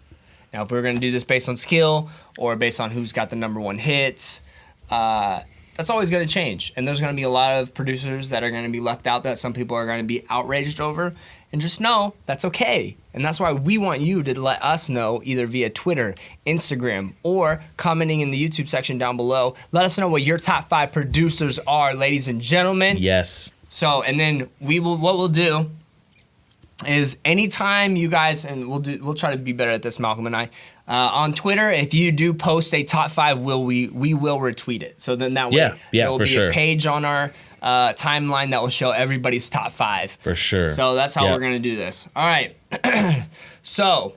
Now, if we were going to do this based on skill or based on who's got the number one hits, that's always going to change. And there's going to be a lot of producers that are going to be left out that some people are going to be outraged over. And just know that's okay. And that's why we want you to let us know either via Twitter, Instagram, or commenting in the YouTube section down below. Let us know what your top five producers are, ladies and gentlemen. Yes. So, and then what we'll do is anytime you guys, and we'll try to be better at this, Malcolm and I, on Twitter, if you do post a top five, we will retweet it. So then that way there will be a page on our timeline that will show everybody's top five. For sure. So that's how we're going to do this. All right. So,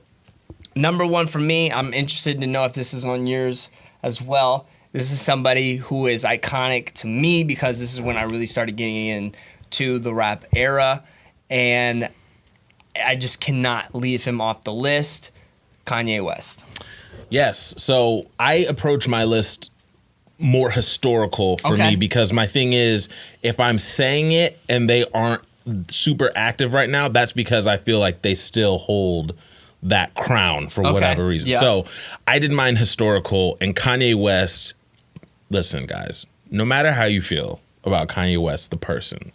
number one for me, I'm interested to know if this is on yours as well. This is somebody who is iconic to me because this is when I really started getting into the rap era. And I just cannot leave him off the list. Kanye West. Yes. So I approach my list more historical for me because my thing is, if I'm saying it and they aren't super active right now, that's because I feel like they still hold that crown for whatever reason. Yeah. So I did mine historical, and Kanye West, listen, guys, no matter how you feel about Kanye West, the person,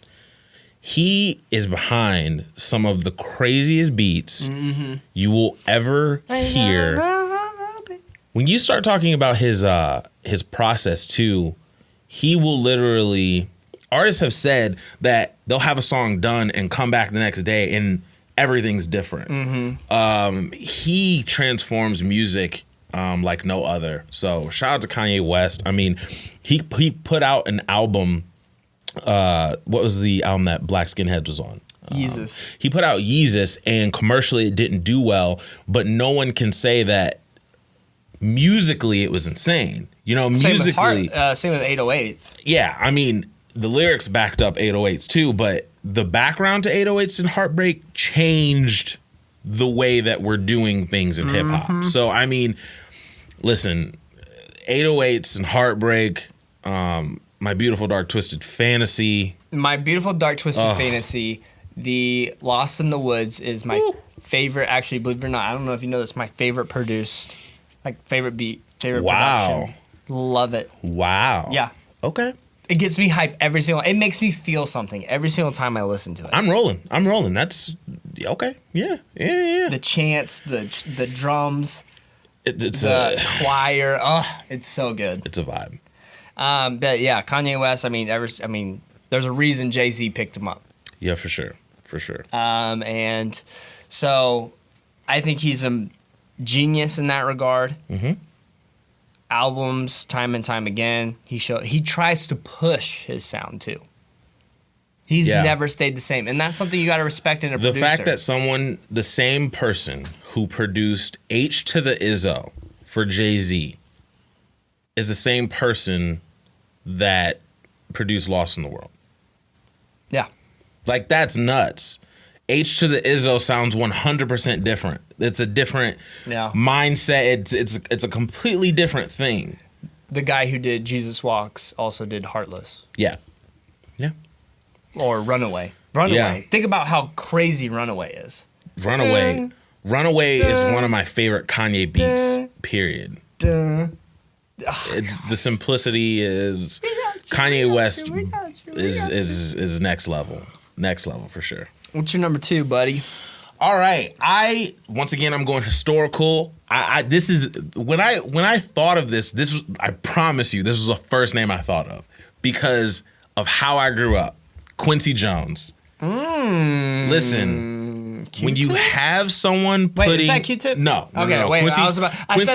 he is behind some of the craziest beats you will ever hear when you start talking about his process too, he will literally. Artists have said that they'll have a song done and come back the next day and everything's different. He transforms music like no other. So shout out to Kanye West. I mean, he put out an album. What was the album that Black Skinhead was on? Yeezus. He put out Yeezus, and commercially it didn't do well, but no one can say that musically it was insane. You know, musically. Same with 808s. Yeah, I mean, the lyrics backed up 808s too, but the background to 808s and Heartbreak changed the way that we're doing things in hip hop. So, I mean, listen, 808s and Heartbreak, My Beautiful Dark Twisted Fantasy. My Beautiful Dark Twisted Fantasy, the Lost in the Woods is my favorite, actually, believe it or not. I don't know if you know this, my favorite produced, like favorite beat, favorite production. Love it. Wow. Yeah. Okay. It gets me hyped it makes me feel something every single time I listen to it. I'm rolling. That's okay. Yeah. The chants, the drums, It's the choir. Oh, it's so good. It's a vibe. But yeah, Kanye West. I mean, there's a reason Jay-Z picked him up. Yeah, for sure. And so I think he's a genius in that regard. Albums, time and time again, he tries to push his sound too. He's never stayed the same, and that's something you got to respect in a producer. The fact that the same person who produced H to the Izzo for Jay-Z is the same person that produced Lost in the World. Yeah. Like, that's nuts. H to the Izzo sounds 100% different. It's a different mindset. It's a completely different thing. The guy who did Jesus Walks also did Heartless. Yeah. Or Runaway. Yeah. Think about how crazy Runaway is. Runaway is one of my favorite Kanye beats, period. It's, the simplicity is Kanye West is next level. Next level for sure. What's your number 2, buddy? All right. I'm going historical. This is when I thought of this was, I promise you, this was the first name I thought of because of how I grew up. Quincy Jones. Listen, Q-tip? when you have someone putting... Wait, is that Q-tip? No. Okay, wait. Quincy, I said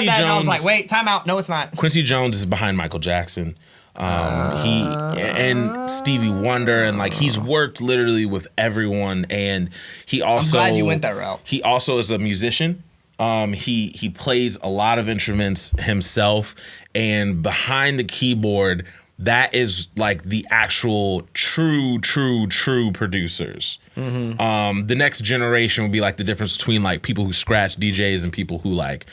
that and I was like, wait, time out. No, it's not. Quincy Jones is behind Michael Jackson. He and Stevie Wonder, and like he's worked literally with everyone, and he also... I'm glad you went that route. He also is a musician. He plays a lot of instruments himself, and behind the keyboard, that is like the actual true producers. The next generation would be like the difference between like people who scratch DJs and people who like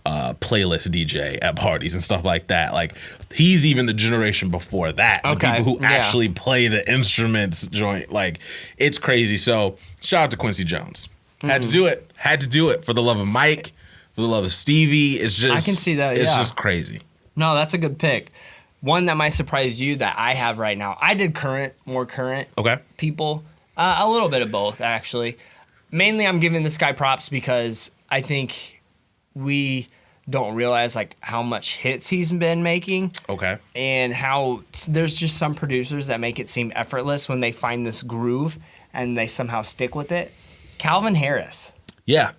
playlist DJ at parties and stuff like that. Like he's even the generation before that. The people who actually play the instruments joint. Like it's crazy. So shout out to Quincy Jones. Had to do it for the love of Mike, for the love of Stevie. It's just, I can see that. It's just crazy. No, that's a good pick. One that might surprise you that I have right now. I did more current people. A little bit of both, actually. Mainly, I'm giving this guy props because I think we don't realize like how much hits he's been making. And how there's just some producers that make it seem effortless when they find this groove and they somehow stick with it. Calvin Harris. Yeah.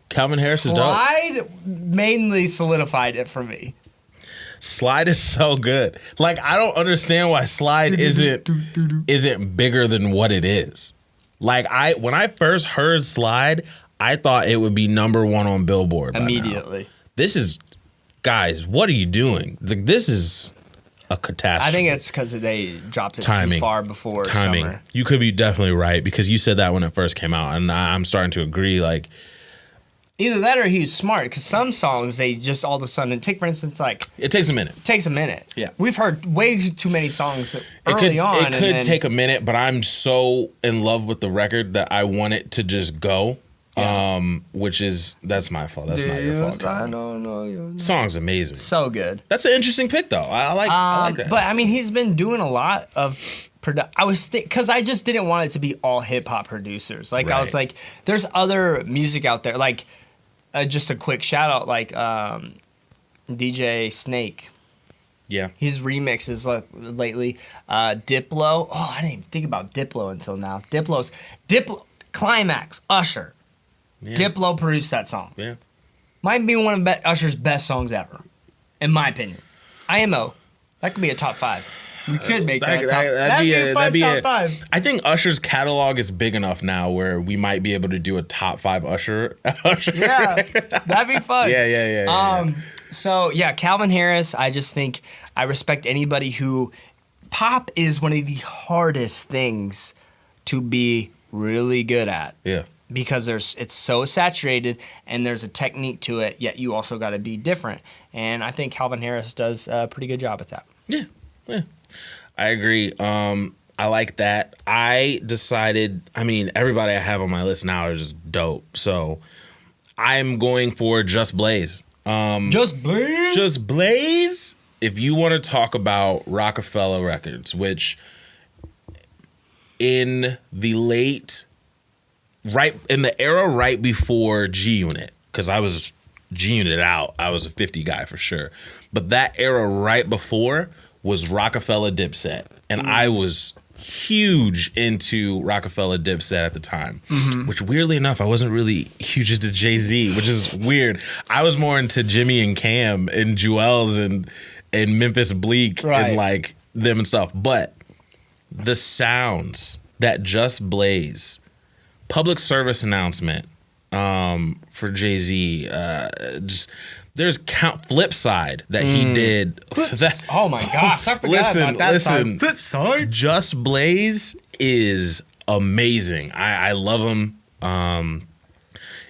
Calvin Harris is dope. Slide mainly solidified it for me. Slide is so good. Like I don't understand why Slide isn't bigger than what it is. Like when I first heard Slide, I thought it would be number 1 on Billboard immediately. Now. This is, guys, what are you doing? This is a catastrophe. I think it's because they dropped it too far before summer. You could be definitely right because you said that when it first came out, and I'm starting to agree. Like. Either that or he's smart, because some songs, they just all of a sudden, take for instance, like... It takes a minute. Yeah. We've heard way too many songs early on. It could take a minute, but I'm so in love with the record that I want it to just go, that's my fault. That's not your fault. I don't know your name. Song's amazing. So good. That's an interesting pick, though. I like that. But, I mean, he's been doing a lot of... because I just didn't want it to be all hip-hop producers. Like, I was like, there's other music out there, like... just a quick shout out, like DJ Snake. Yeah. His remixes lately. Diplo. Oh, I didn't even think about Diplo until now. Diplo. Climax. Usher. Yeah. Diplo produced that song. Yeah. Might be one of Usher's best songs ever, in my opinion. IMO. That could be a top 5. We could make that a top. That'd be a top 5. I think Usher's catalog is big enough now where we might be able to do a top 5 Usher. Yeah, that'd be fun. Yeah. So yeah, Calvin Harris. I just think I respect anybody who. Pop is one of the hardest things to be really good at. Yeah. Because it's so saturated and there's a technique to it, yet you also got to be different. And I think Calvin Harris does a pretty good job at that. Yeah. I agree. I like that. I decided, everybody I have on my list now are just dope. So I'm going for Just Blaze. Just Blaze? Just Blaze? If you want to talk about Rockefeller Records, which in the era right before G Unit, because I was G Unit out, I was a 50 guy for sure. But that era right before was Rockefeller Dipset. And I was huge into Rockefeller Dipset at the time, which weirdly enough, I wasn't really huge into Jay-Z, which is weird. I was more into Jimmy and Cam and Jewels and Memphis Bleak and like them and stuff. But the sounds that Just Blaze, public service announcement for Jay-Z, there's Flip Side that he did. Oh my gosh, I forgot about that song. Flip Side. Just Blaze is amazing. I love him.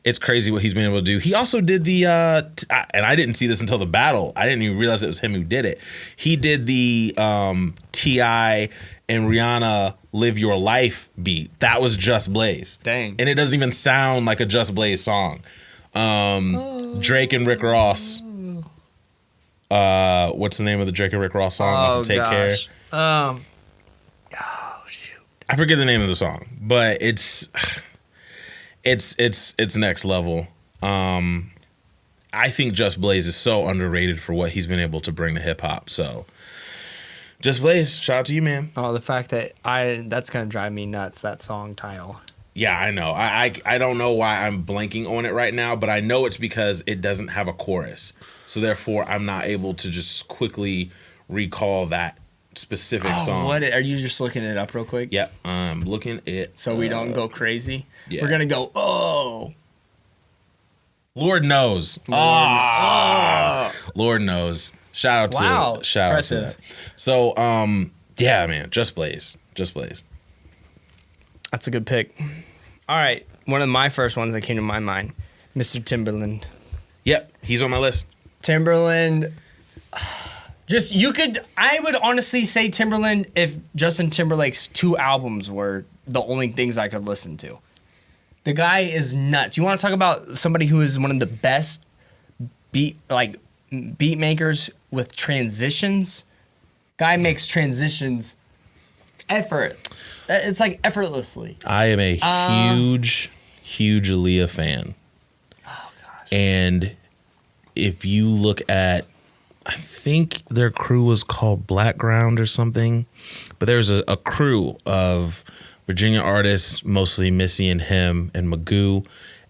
It's crazy what he's been able to do. He also did the, and I didn't see this until the battle. I didn't even realize it was him who did it. He did the T.I. and Rihanna Live Your Life beat. That was Just Blaze. Dang. And it doesn't even sound like a Just Blaze song. Drake and Rick Ross. What's the name of the Drake and Rick Ross song? Take Care. Oh shoot. I forget the name of the song, but it's next level. I think Just Blaze is so underrated for what he's been able to bring to hip hop. So Just Blaze, shout out to you, man. Oh, the fact that that's gonna drive me nuts, that song title. Yeah, I know. I don't know why I'm blanking on it right now, but I know it's because it doesn't have a chorus. So therefore, I'm not able to just quickly recall that specific song. What are you just looking it up real quick? Yep, I'm looking it. So we don't go crazy. Yeah. We're gonna go. Oh, Lord knows. Lord knows. Shout out to that. So yeah, man, Just Blaze. That's a good pick. All right, one of my first ones that came to my mind, Mr. Timberland. Yep, he's on my list. Timberland. I would honestly say Timberland if Justin Timberlake's 2 albums were the only things I could listen to. The guy is nuts. You want to talk about somebody who is one of the best beat makers with transitions? Guy makes transitions it's like effortlessly. I am a huge Aaliyah fan. Oh gosh. And if you look at, I think their crew was called Blackground or something, but there's a crew of Virginia artists, mostly Missy and him and Magoo,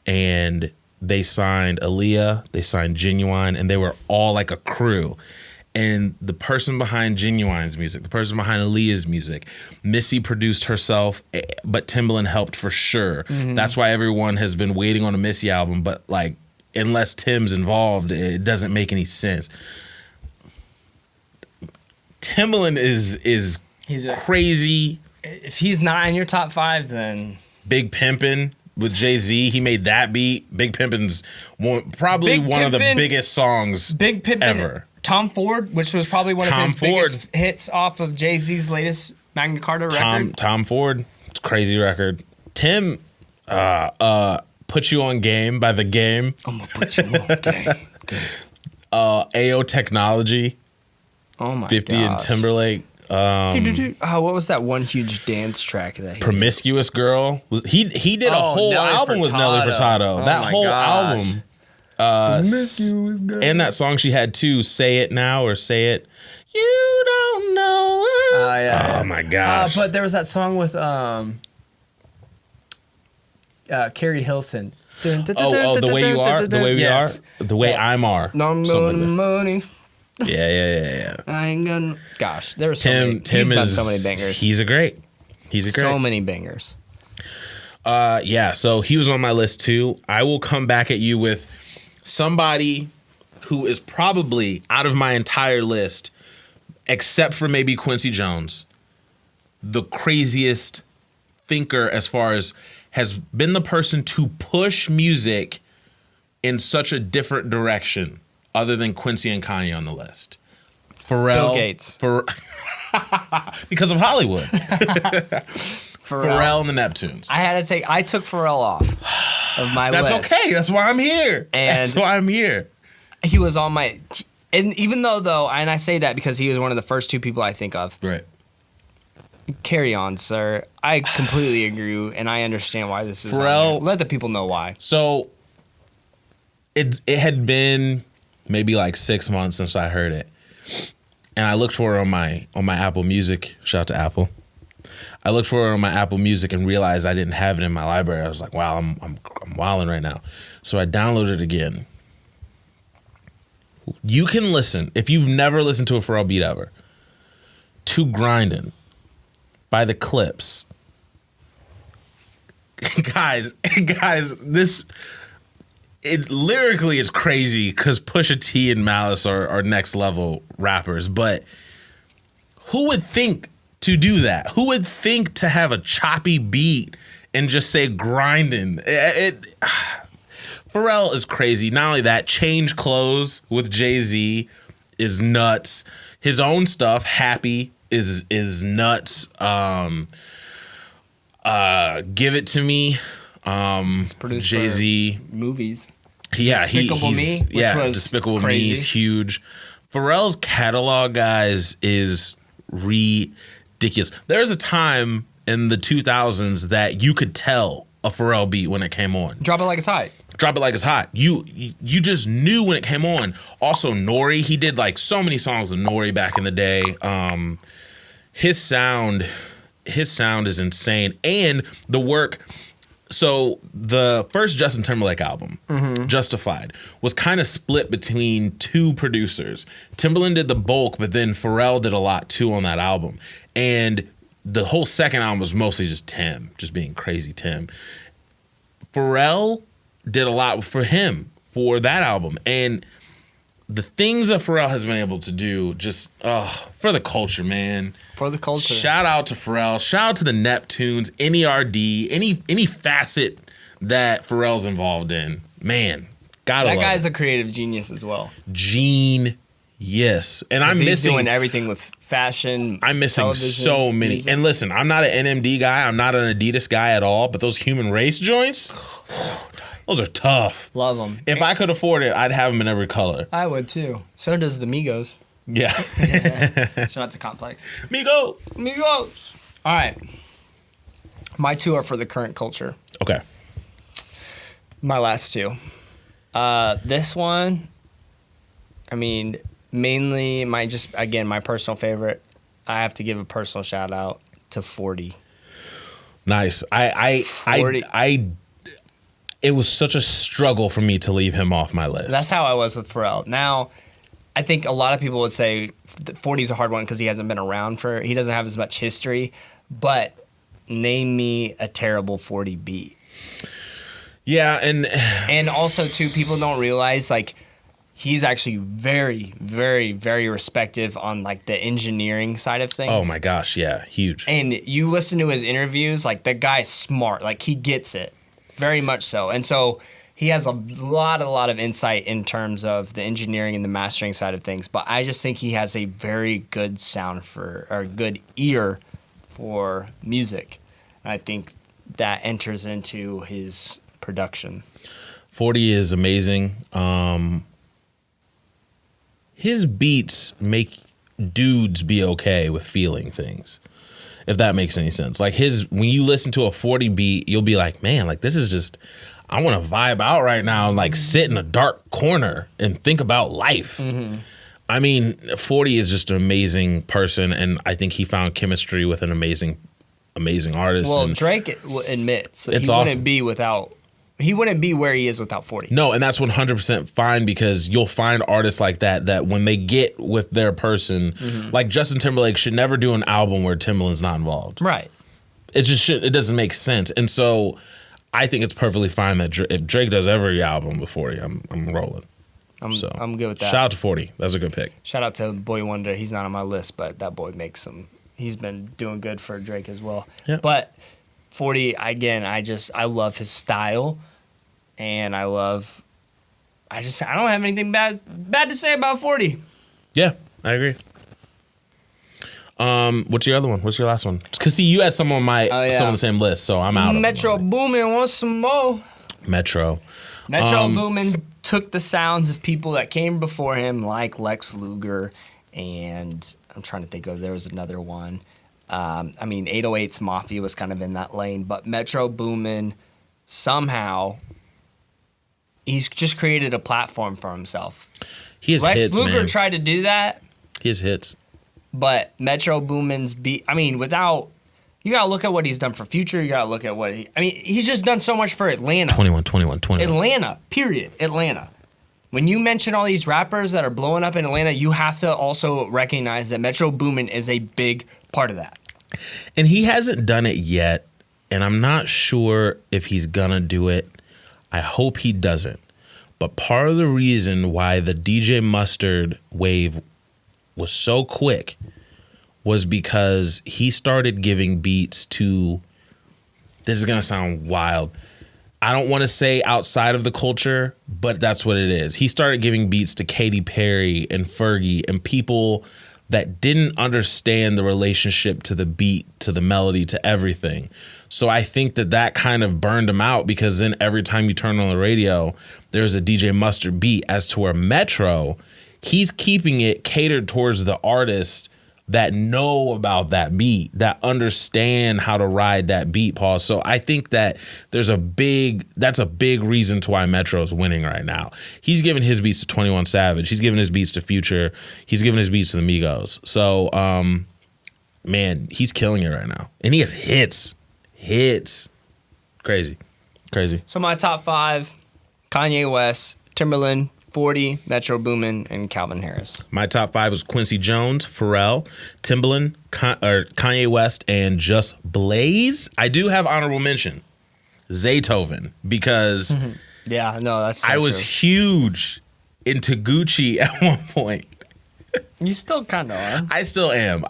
and they signed Aaliyah, they signed Genuine, and they were all like a crew. And the person behind Genuine's music, the person behind Aaliyah's music, Missy produced herself, but Timbaland helped for sure. Mm-hmm. That's why everyone has been waiting on a Missy album, but like, unless Tim's involved, it doesn't make any sense. Timbaland is crazy. If he's not in your top 5, then Big Pimpin' with Jay-Z, he made that beat. Big Pimpin's probably one of the biggest songs Big Pimpin' ever. Tom Ford, which was probably one of his biggest hits off of Jay-Z's latest Magna Carta record. Tom Ford, it's a crazy record. Tim, Put You on Game by The Game. I'm gonna put you on game. AO Technology. Oh my 50 gosh. and Timberlake. What was that one huge dance track that he Promiscuous Girl? He did a whole album with Nelly Furtado. That whole album. And that song she had too, Say It Now or Say It. You don't know. Yeah. Oh my gosh. But there was that song with Carrie Hilson. The Way You Are? The Way We Are? The Way I'm Are. No money. Yeah. I ain't gonna. Gosh, there was Tim he's done is so many bangers. He's a great. So many bangers. Yeah, so he was on my list too. I will come back at you with somebody who is probably out of my entire list, except for maybe Quincy Jones, the craziest thinker as far as has been the person to push music in such a different direction other than Quincy and Kanye on the list. Pharrell. Bill Gates. Because of Hollywood. Pharrell and the Neptunes. I took Pharrell off of my list. That's okay. That's why I'm here. That's why I'm here. He was on my, and even though, and I say that because he was one of the first two people I think of. Right. Carry on, sir. I completely agree, and I understand why this is Pharrell. Let the people know why. So it had been maybe like 6 months since I heard it, and I looked for it on my Apple Music. Shout out to Apple. I looked for it on my Apple Music and realized I didn't have it in my library. I was like, wow, I'm wilding right now. So I downloaded it again. You can listen, if you've never listened to a Pharrell beat ever, to Grindin' by the Clips. guys, this lyrically is crazy because Pusha T and Malice are next level rappers, but who would think to do that? Who would think to have a choppy beat and just say grinding? Pharrell is crazy. Not only that, Change Clothes with Jay-Z is nuts. His own stuff, Happy, is nuts. Give It To Me. Jay-Z movies. Yeah, Despicable Me, which was Despicable crazy. Me is huge. Pharrell's catalog, guys, is ridiculous. There's a time in the 2000s that you could tell a Pharrell beat when it came on. Drop It Like It's Hot. Drop It Like It's Hot. You just knew when it came on. Also, Nori, he did like so many songs of Nori back in the day. His sound is insane, and the work. So the first Justin Timberlake album, Justified, was kind of split between two producers. Timberland did the bulk, but then Pharrell did a lot too on that album. And the whole second album was mostly just Tim, just being crazy Tim. Pharrell did a lot for him for that album. And the things that Pharrell has been able to do, just for the culture, man. For the culture. Shout out to Pharrell. Shout out to the Neptunes, NERD, any facet that Pharrell's involved in. Man, gotta love that guy's it. a creative genius as well. Yes. And I'm He's missing doing everything with fashion. I'm missing television, so many. music. And listen, I'm not an NMD guy. I'm not an Adidas guy at all. But those Human Race joints, those are tough. Love them. If I could afford it, I'd have them in every color. I would too. So does the Migos. Yeah. So that's a complex. Migo. Migos. All right. My two are for the current culture. Okay. My last two. This one, I mean, mainly my personal favorite. I have to give a personal shout out to 40. Nice. 40. It was such a struggle for me to leave him off my list. That's how I was with Pharrell. Now, I think a lot of people would say 40 is a hard one because he hasn't been around he doesn't have as much history. But name me a terrible 40 beat. Yeah, And also too, people don't realize like he's actually very, very, very respective on like the engineering side of things. oh my gosh, yeah, huge. And you listen to his interviews, like the guy's smart, like he gets it, very much so. And so he has a lot of insight in terms of the engineering and the mastering side of things. But I just think he has a very good good ear for music. And I think that enters into his production. 40 is amazing. His beats make dudes be okay with feeling things, if that makes any sense. Like when you listen to a 40 beat, you'll be like, man, like this is just, I want to vibe out right now and like sit in a dark corner and think about life. I mean, 40 is just an amazing person, and I think he found chemistry with an amazing artist. Well, and Drake admits that it's he awesome. wouldn't be where he is without 40. No, and that's 100% fine, because you'll find artists like that when they get with their person, like Justin Timberlake should never do an album where Timbaland's not involved. Right. It just it doesn't make sense. And so I think it's perfectly fine that if Drake does every album with 40, I'm rolling. I'm good with that. Shout out to 40. That's a good pick. Shout out to Boy Wonder. He's not on my list, but that boy he's been doing good for Drake as well. Yeah. But 40, again, I love his style, and I don't have anything bad to say about 40. Yeah, I agree. What's your other one? What's your last one? Because see, you had some on some on the same list, so I'm out. Metro Boomin wants some more. Metro Boomin took the sounds of people that came before him, like Lex Luger, and I'm trying to think of, there was another one. 808's Mafia was kind of in that lane, but Metro Boomin somehow, he's just created a platform for himself. He has Lex hits, Luger man. tried to do that. He has hits. But Metro Boomin's beat, you gotta look at what he's done for Future. You gotta look at he's just done so much for Atlanta. 21. Atlanta, period. Atlanta. When you mention all these rappers that are blowing up in Atlanta, you have to also recognize that Metro Boomin is a big part of that. And he hasn't done it yet, and I'm not sure if he's gonna do it. I hope he doesn't. But part of the reason why the DJ Mustard wave was so quick was because he started giving beats to, this is gonna sound wild, I don't want to say outside of the culture, but that's what it is. He started giving beats to Katy Perry and Fergie and people that didn't understand the relationship to the beat, to the melody, to everything. So I think that kind of burned him out, because then every time you turn on the radio, there's a DJ Mustard beat. As to where Metro, he's keeping it catered towards the artist that know about that beat, that understand how to ride that beat, Paul. So I think that that's a big reason to why Metro's winning right now. He's giving his beats to 21 Savage. He's giving his beats to Future. He's giving his beats to the Migos. So, man, he's killing it right now. And he has hits. Crazy. So my top 5, Kanye West, Timberland, 40, Metro Boomin, and Calvin Harris. My top 5 was Quincy Jones, Pharrell, Timbaland, Kanye West, and Just Blaze. I do have honorable mention, Zaytoven, because yeah, no, that's so I was huge into Gucci at one point. You still kind of are. I still am.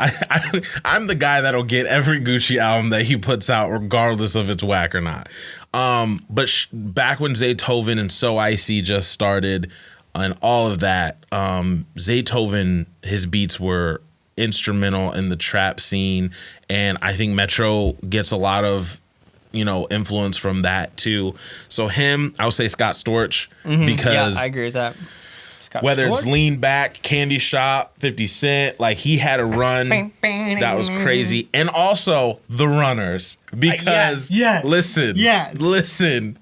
I'm the guy that'll get every Gucci album that he puts out, regardless if it's whack or not. But back when Zaytoven and So Icy just started and all of that, Zaytoven, his beats were instrumental in the trap scene. And I think Metro gets a lot of, influence from that too. So him, I would say Scott Storch, because yeah, I agree with that. Whether it's Lean Back, Candy Shop, 50 Cent, like he had a run that was crazy. And also The Runners, because listen,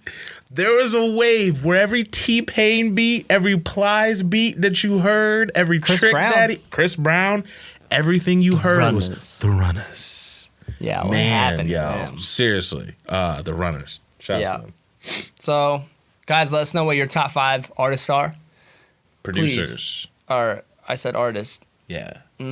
there was a wave where every T-Pain beat, every Plies beat that you heard, every Chris Brown, everything you heard was The Runners. Yeah, what happened? Man. Seriously, The Runners. Shout out to them. So, guys, let us know what your top 5 artists are. Producers. Or I said artist. Yeah. I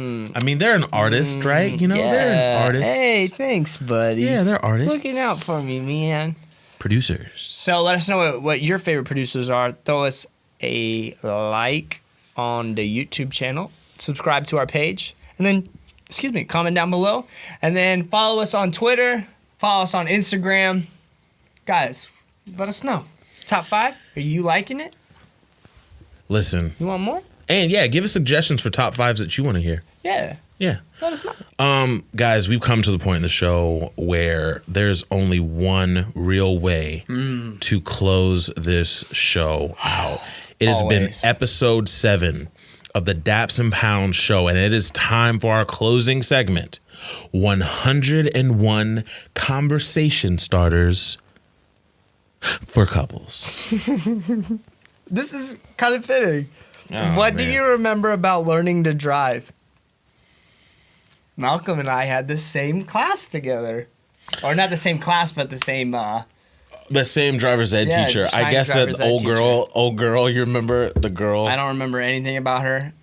mean, they're an artist, right? They're an artist. Hey, thanks, buddy. Yeah, they're artists. Looking out for me, man. Producers. So let us know what your favorite producers are. Throw us a like on the YouTube channel. Subscribe to our page. And then, comment down below. And then follow us on Twitter. Follow us on Instagram. Guys, let us know. Top 5? Are you liking it? Listen. You want more? And yeah, give us suggestions for top 5s that you want to hear. Yeah. Yeah. Let us know. Guys, we've come to the point in the show where there's only one real way to close this show out. It has been episode 7 of the Daps and Pounds show, and it is time for our closing segment. 101 conversation starters for couples. This is kind of fitting. Oh, What do man. you remember about learning to drive? Malcolm and I had the same class together. Or not the same class, but the same... The same driver's ed Yeah, teacher. I Shine guess that driver's ed old girl, you remember the girl? I don't remember anything about her.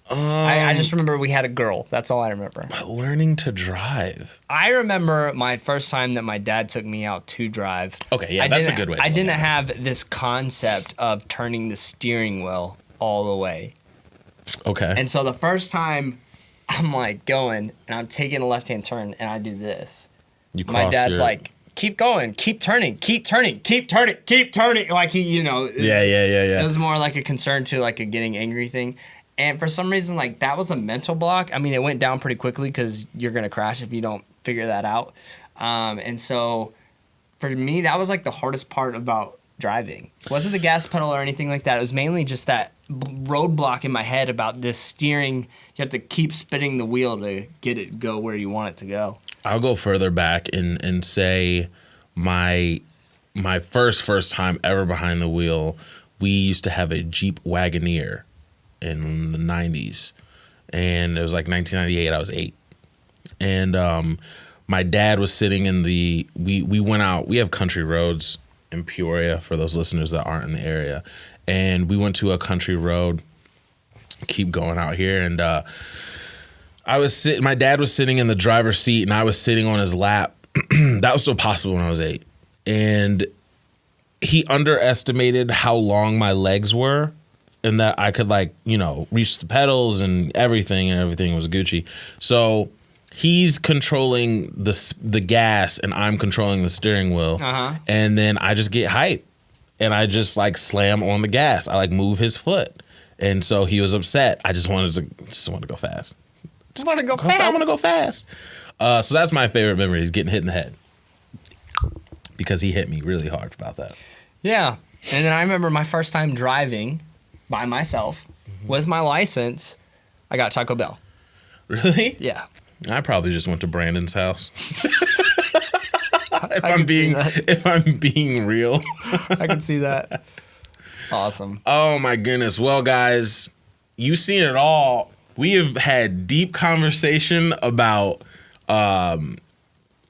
I just remember we had a girl. That's all I remember. But learning to drive. I remember my first time that my dad took me out to drive. Okay, yeah, that's a good way to I look didn't at it. have this concept of turning the steering wheel all the way. Okay. And so the first time I'm like going and I'm taking a left-hand turn and I do this. You My cross dad's your- like, keep going, keep turning, keep turning, keep turning, keep turning. Like he, Yeah. It was more like a concern to like a getting angry thing. And for some reason, like that was a mental block. I mean, it went down pretty quickly because you're going to crash if you don't figure that out. And so for me, that was like the hardest part about driving. It wasn't the gas pedal or anything like that. It was mainly just that roadblock in my head about this steering. You have to keep spinning the wheel to get it go where you want it to go. I'll go further back and say my first time ever behind the wheel, we used to have a Jeep Wagoneer in the 90s. And it was like 1998, I was 8. And my dad was sitting in we went out, we have country roads in Peoria for those listeners that aren't in the area. And we went to a country road, keep going out here, and my dad was sitting in the driver's seat and I was sitting on his lap. That was still possible when I was 8. And he underestimated how long my legs were and that I could reach the pedals and everything was Gucci. So he's controlling the gas and I'm controlling the steering wheel. Uh-huh. And then I just get hype and I just slam on the gas. I move his foot. And so he was upset. I just wanted to go fast. I want to go fast. I want to go fast. So that's my favorite memory is getting hit in the head. Because he hit me really hard about that. Yeah. And then I remember my first time driving by myself with my license. I got Taco Bell. Really? Yeah. I probably just went to Brandon's house. I can see that. If I'm being real. I can see that. Awesome. Oh my goodness. Well, guys, you've seen it all. We have had deep conversation about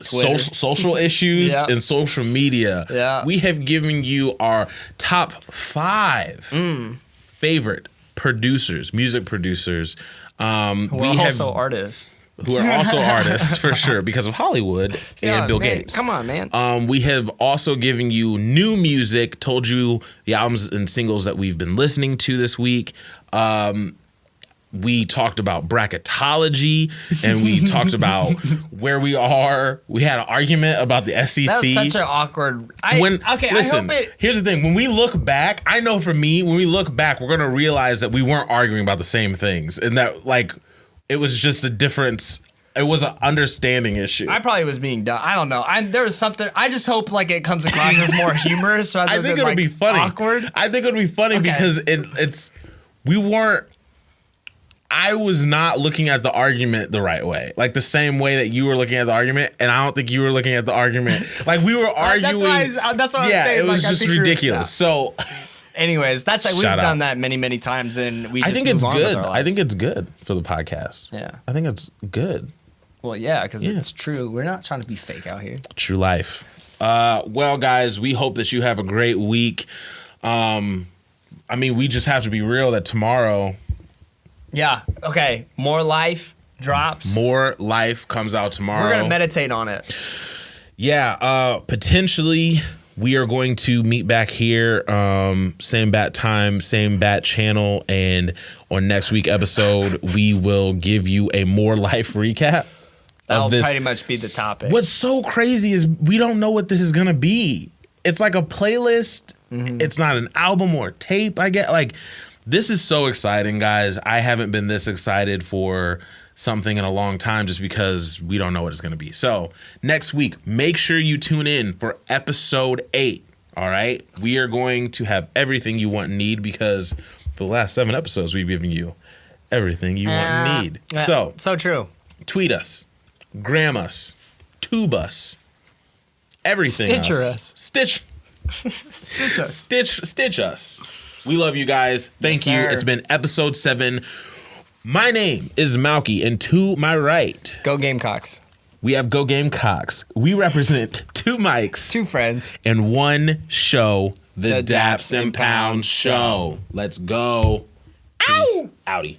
social issues Yeah. and social media. Yeah. We have given you our top 5 favorite producers, music producers. We're also artists. Who are also artists for sure because of Hollywood and Bill man, Gates. Come on, man. We have also given you new music, told you the albums and singles that we've been listening to this week. We talked about bracketology and we talked about where we are. We had an argument about the SEC. That was such an awkward. Listen, I hope here's the thing. When we look back, I know for me, when we look back, we're going to realize that we weren't arguing about the same things and that it was just a difference. It was an understanding issue. I probably was being dumb. I don't know. There was something. I just hope it comes across as more humorous rather I think than it'll be funny. awkward. I think it'll be funny Okay. because I was not looking at the argument the right way, the same way that you were looking at the argument, and I don't think you were looking at the argument. We were arguing. That's what I was yeah, saying. it was I just think you're- ridiculous. So, Anyways, that's we've Shout out. done that many, many times, and we. Just I think move it's on with good. our I lives. think it's good for the podcast. Yeah. I think it's good. Well, yeah, because Yeah. it's true. We're not trying to be fake out here. True life. Well, guys, we hope that you have a great week. We just have to be real that tomorrow. Yeah. Okay. More life drops. More life comes out tomorrow. We're gonna meditate on it. Yeah, potentially we are going to meet back here, same bat time, same bat channel, and on next week episode we will give you a more life recap That'll of this. pretty much be the topic. What's so crazy is we don't know what this is gonna be. It's like a playlist. It's not an album or tape. I get this is so exciting, guys. I haven't been this excited for something in a long time just because we don't know what it's going to be. So next week, make sure you tune in for episode 8. All right. We are going to have everything you want and need because for the last 7 episodes, we've given you everything you want and need. So true. Tweet us, gram us, tube us, everything. Stitcher us. Stitch Stitch us. Stitch us. We love you guys. Thank you. sir. It's been episode 7. My name is Malky, and to my right, Go Gamecocks. we have Go Gamecocks. We represent 2 mics, 2 friends. and 1 show, the The Daps and Pounds Show. Let's go. Peace. Outie.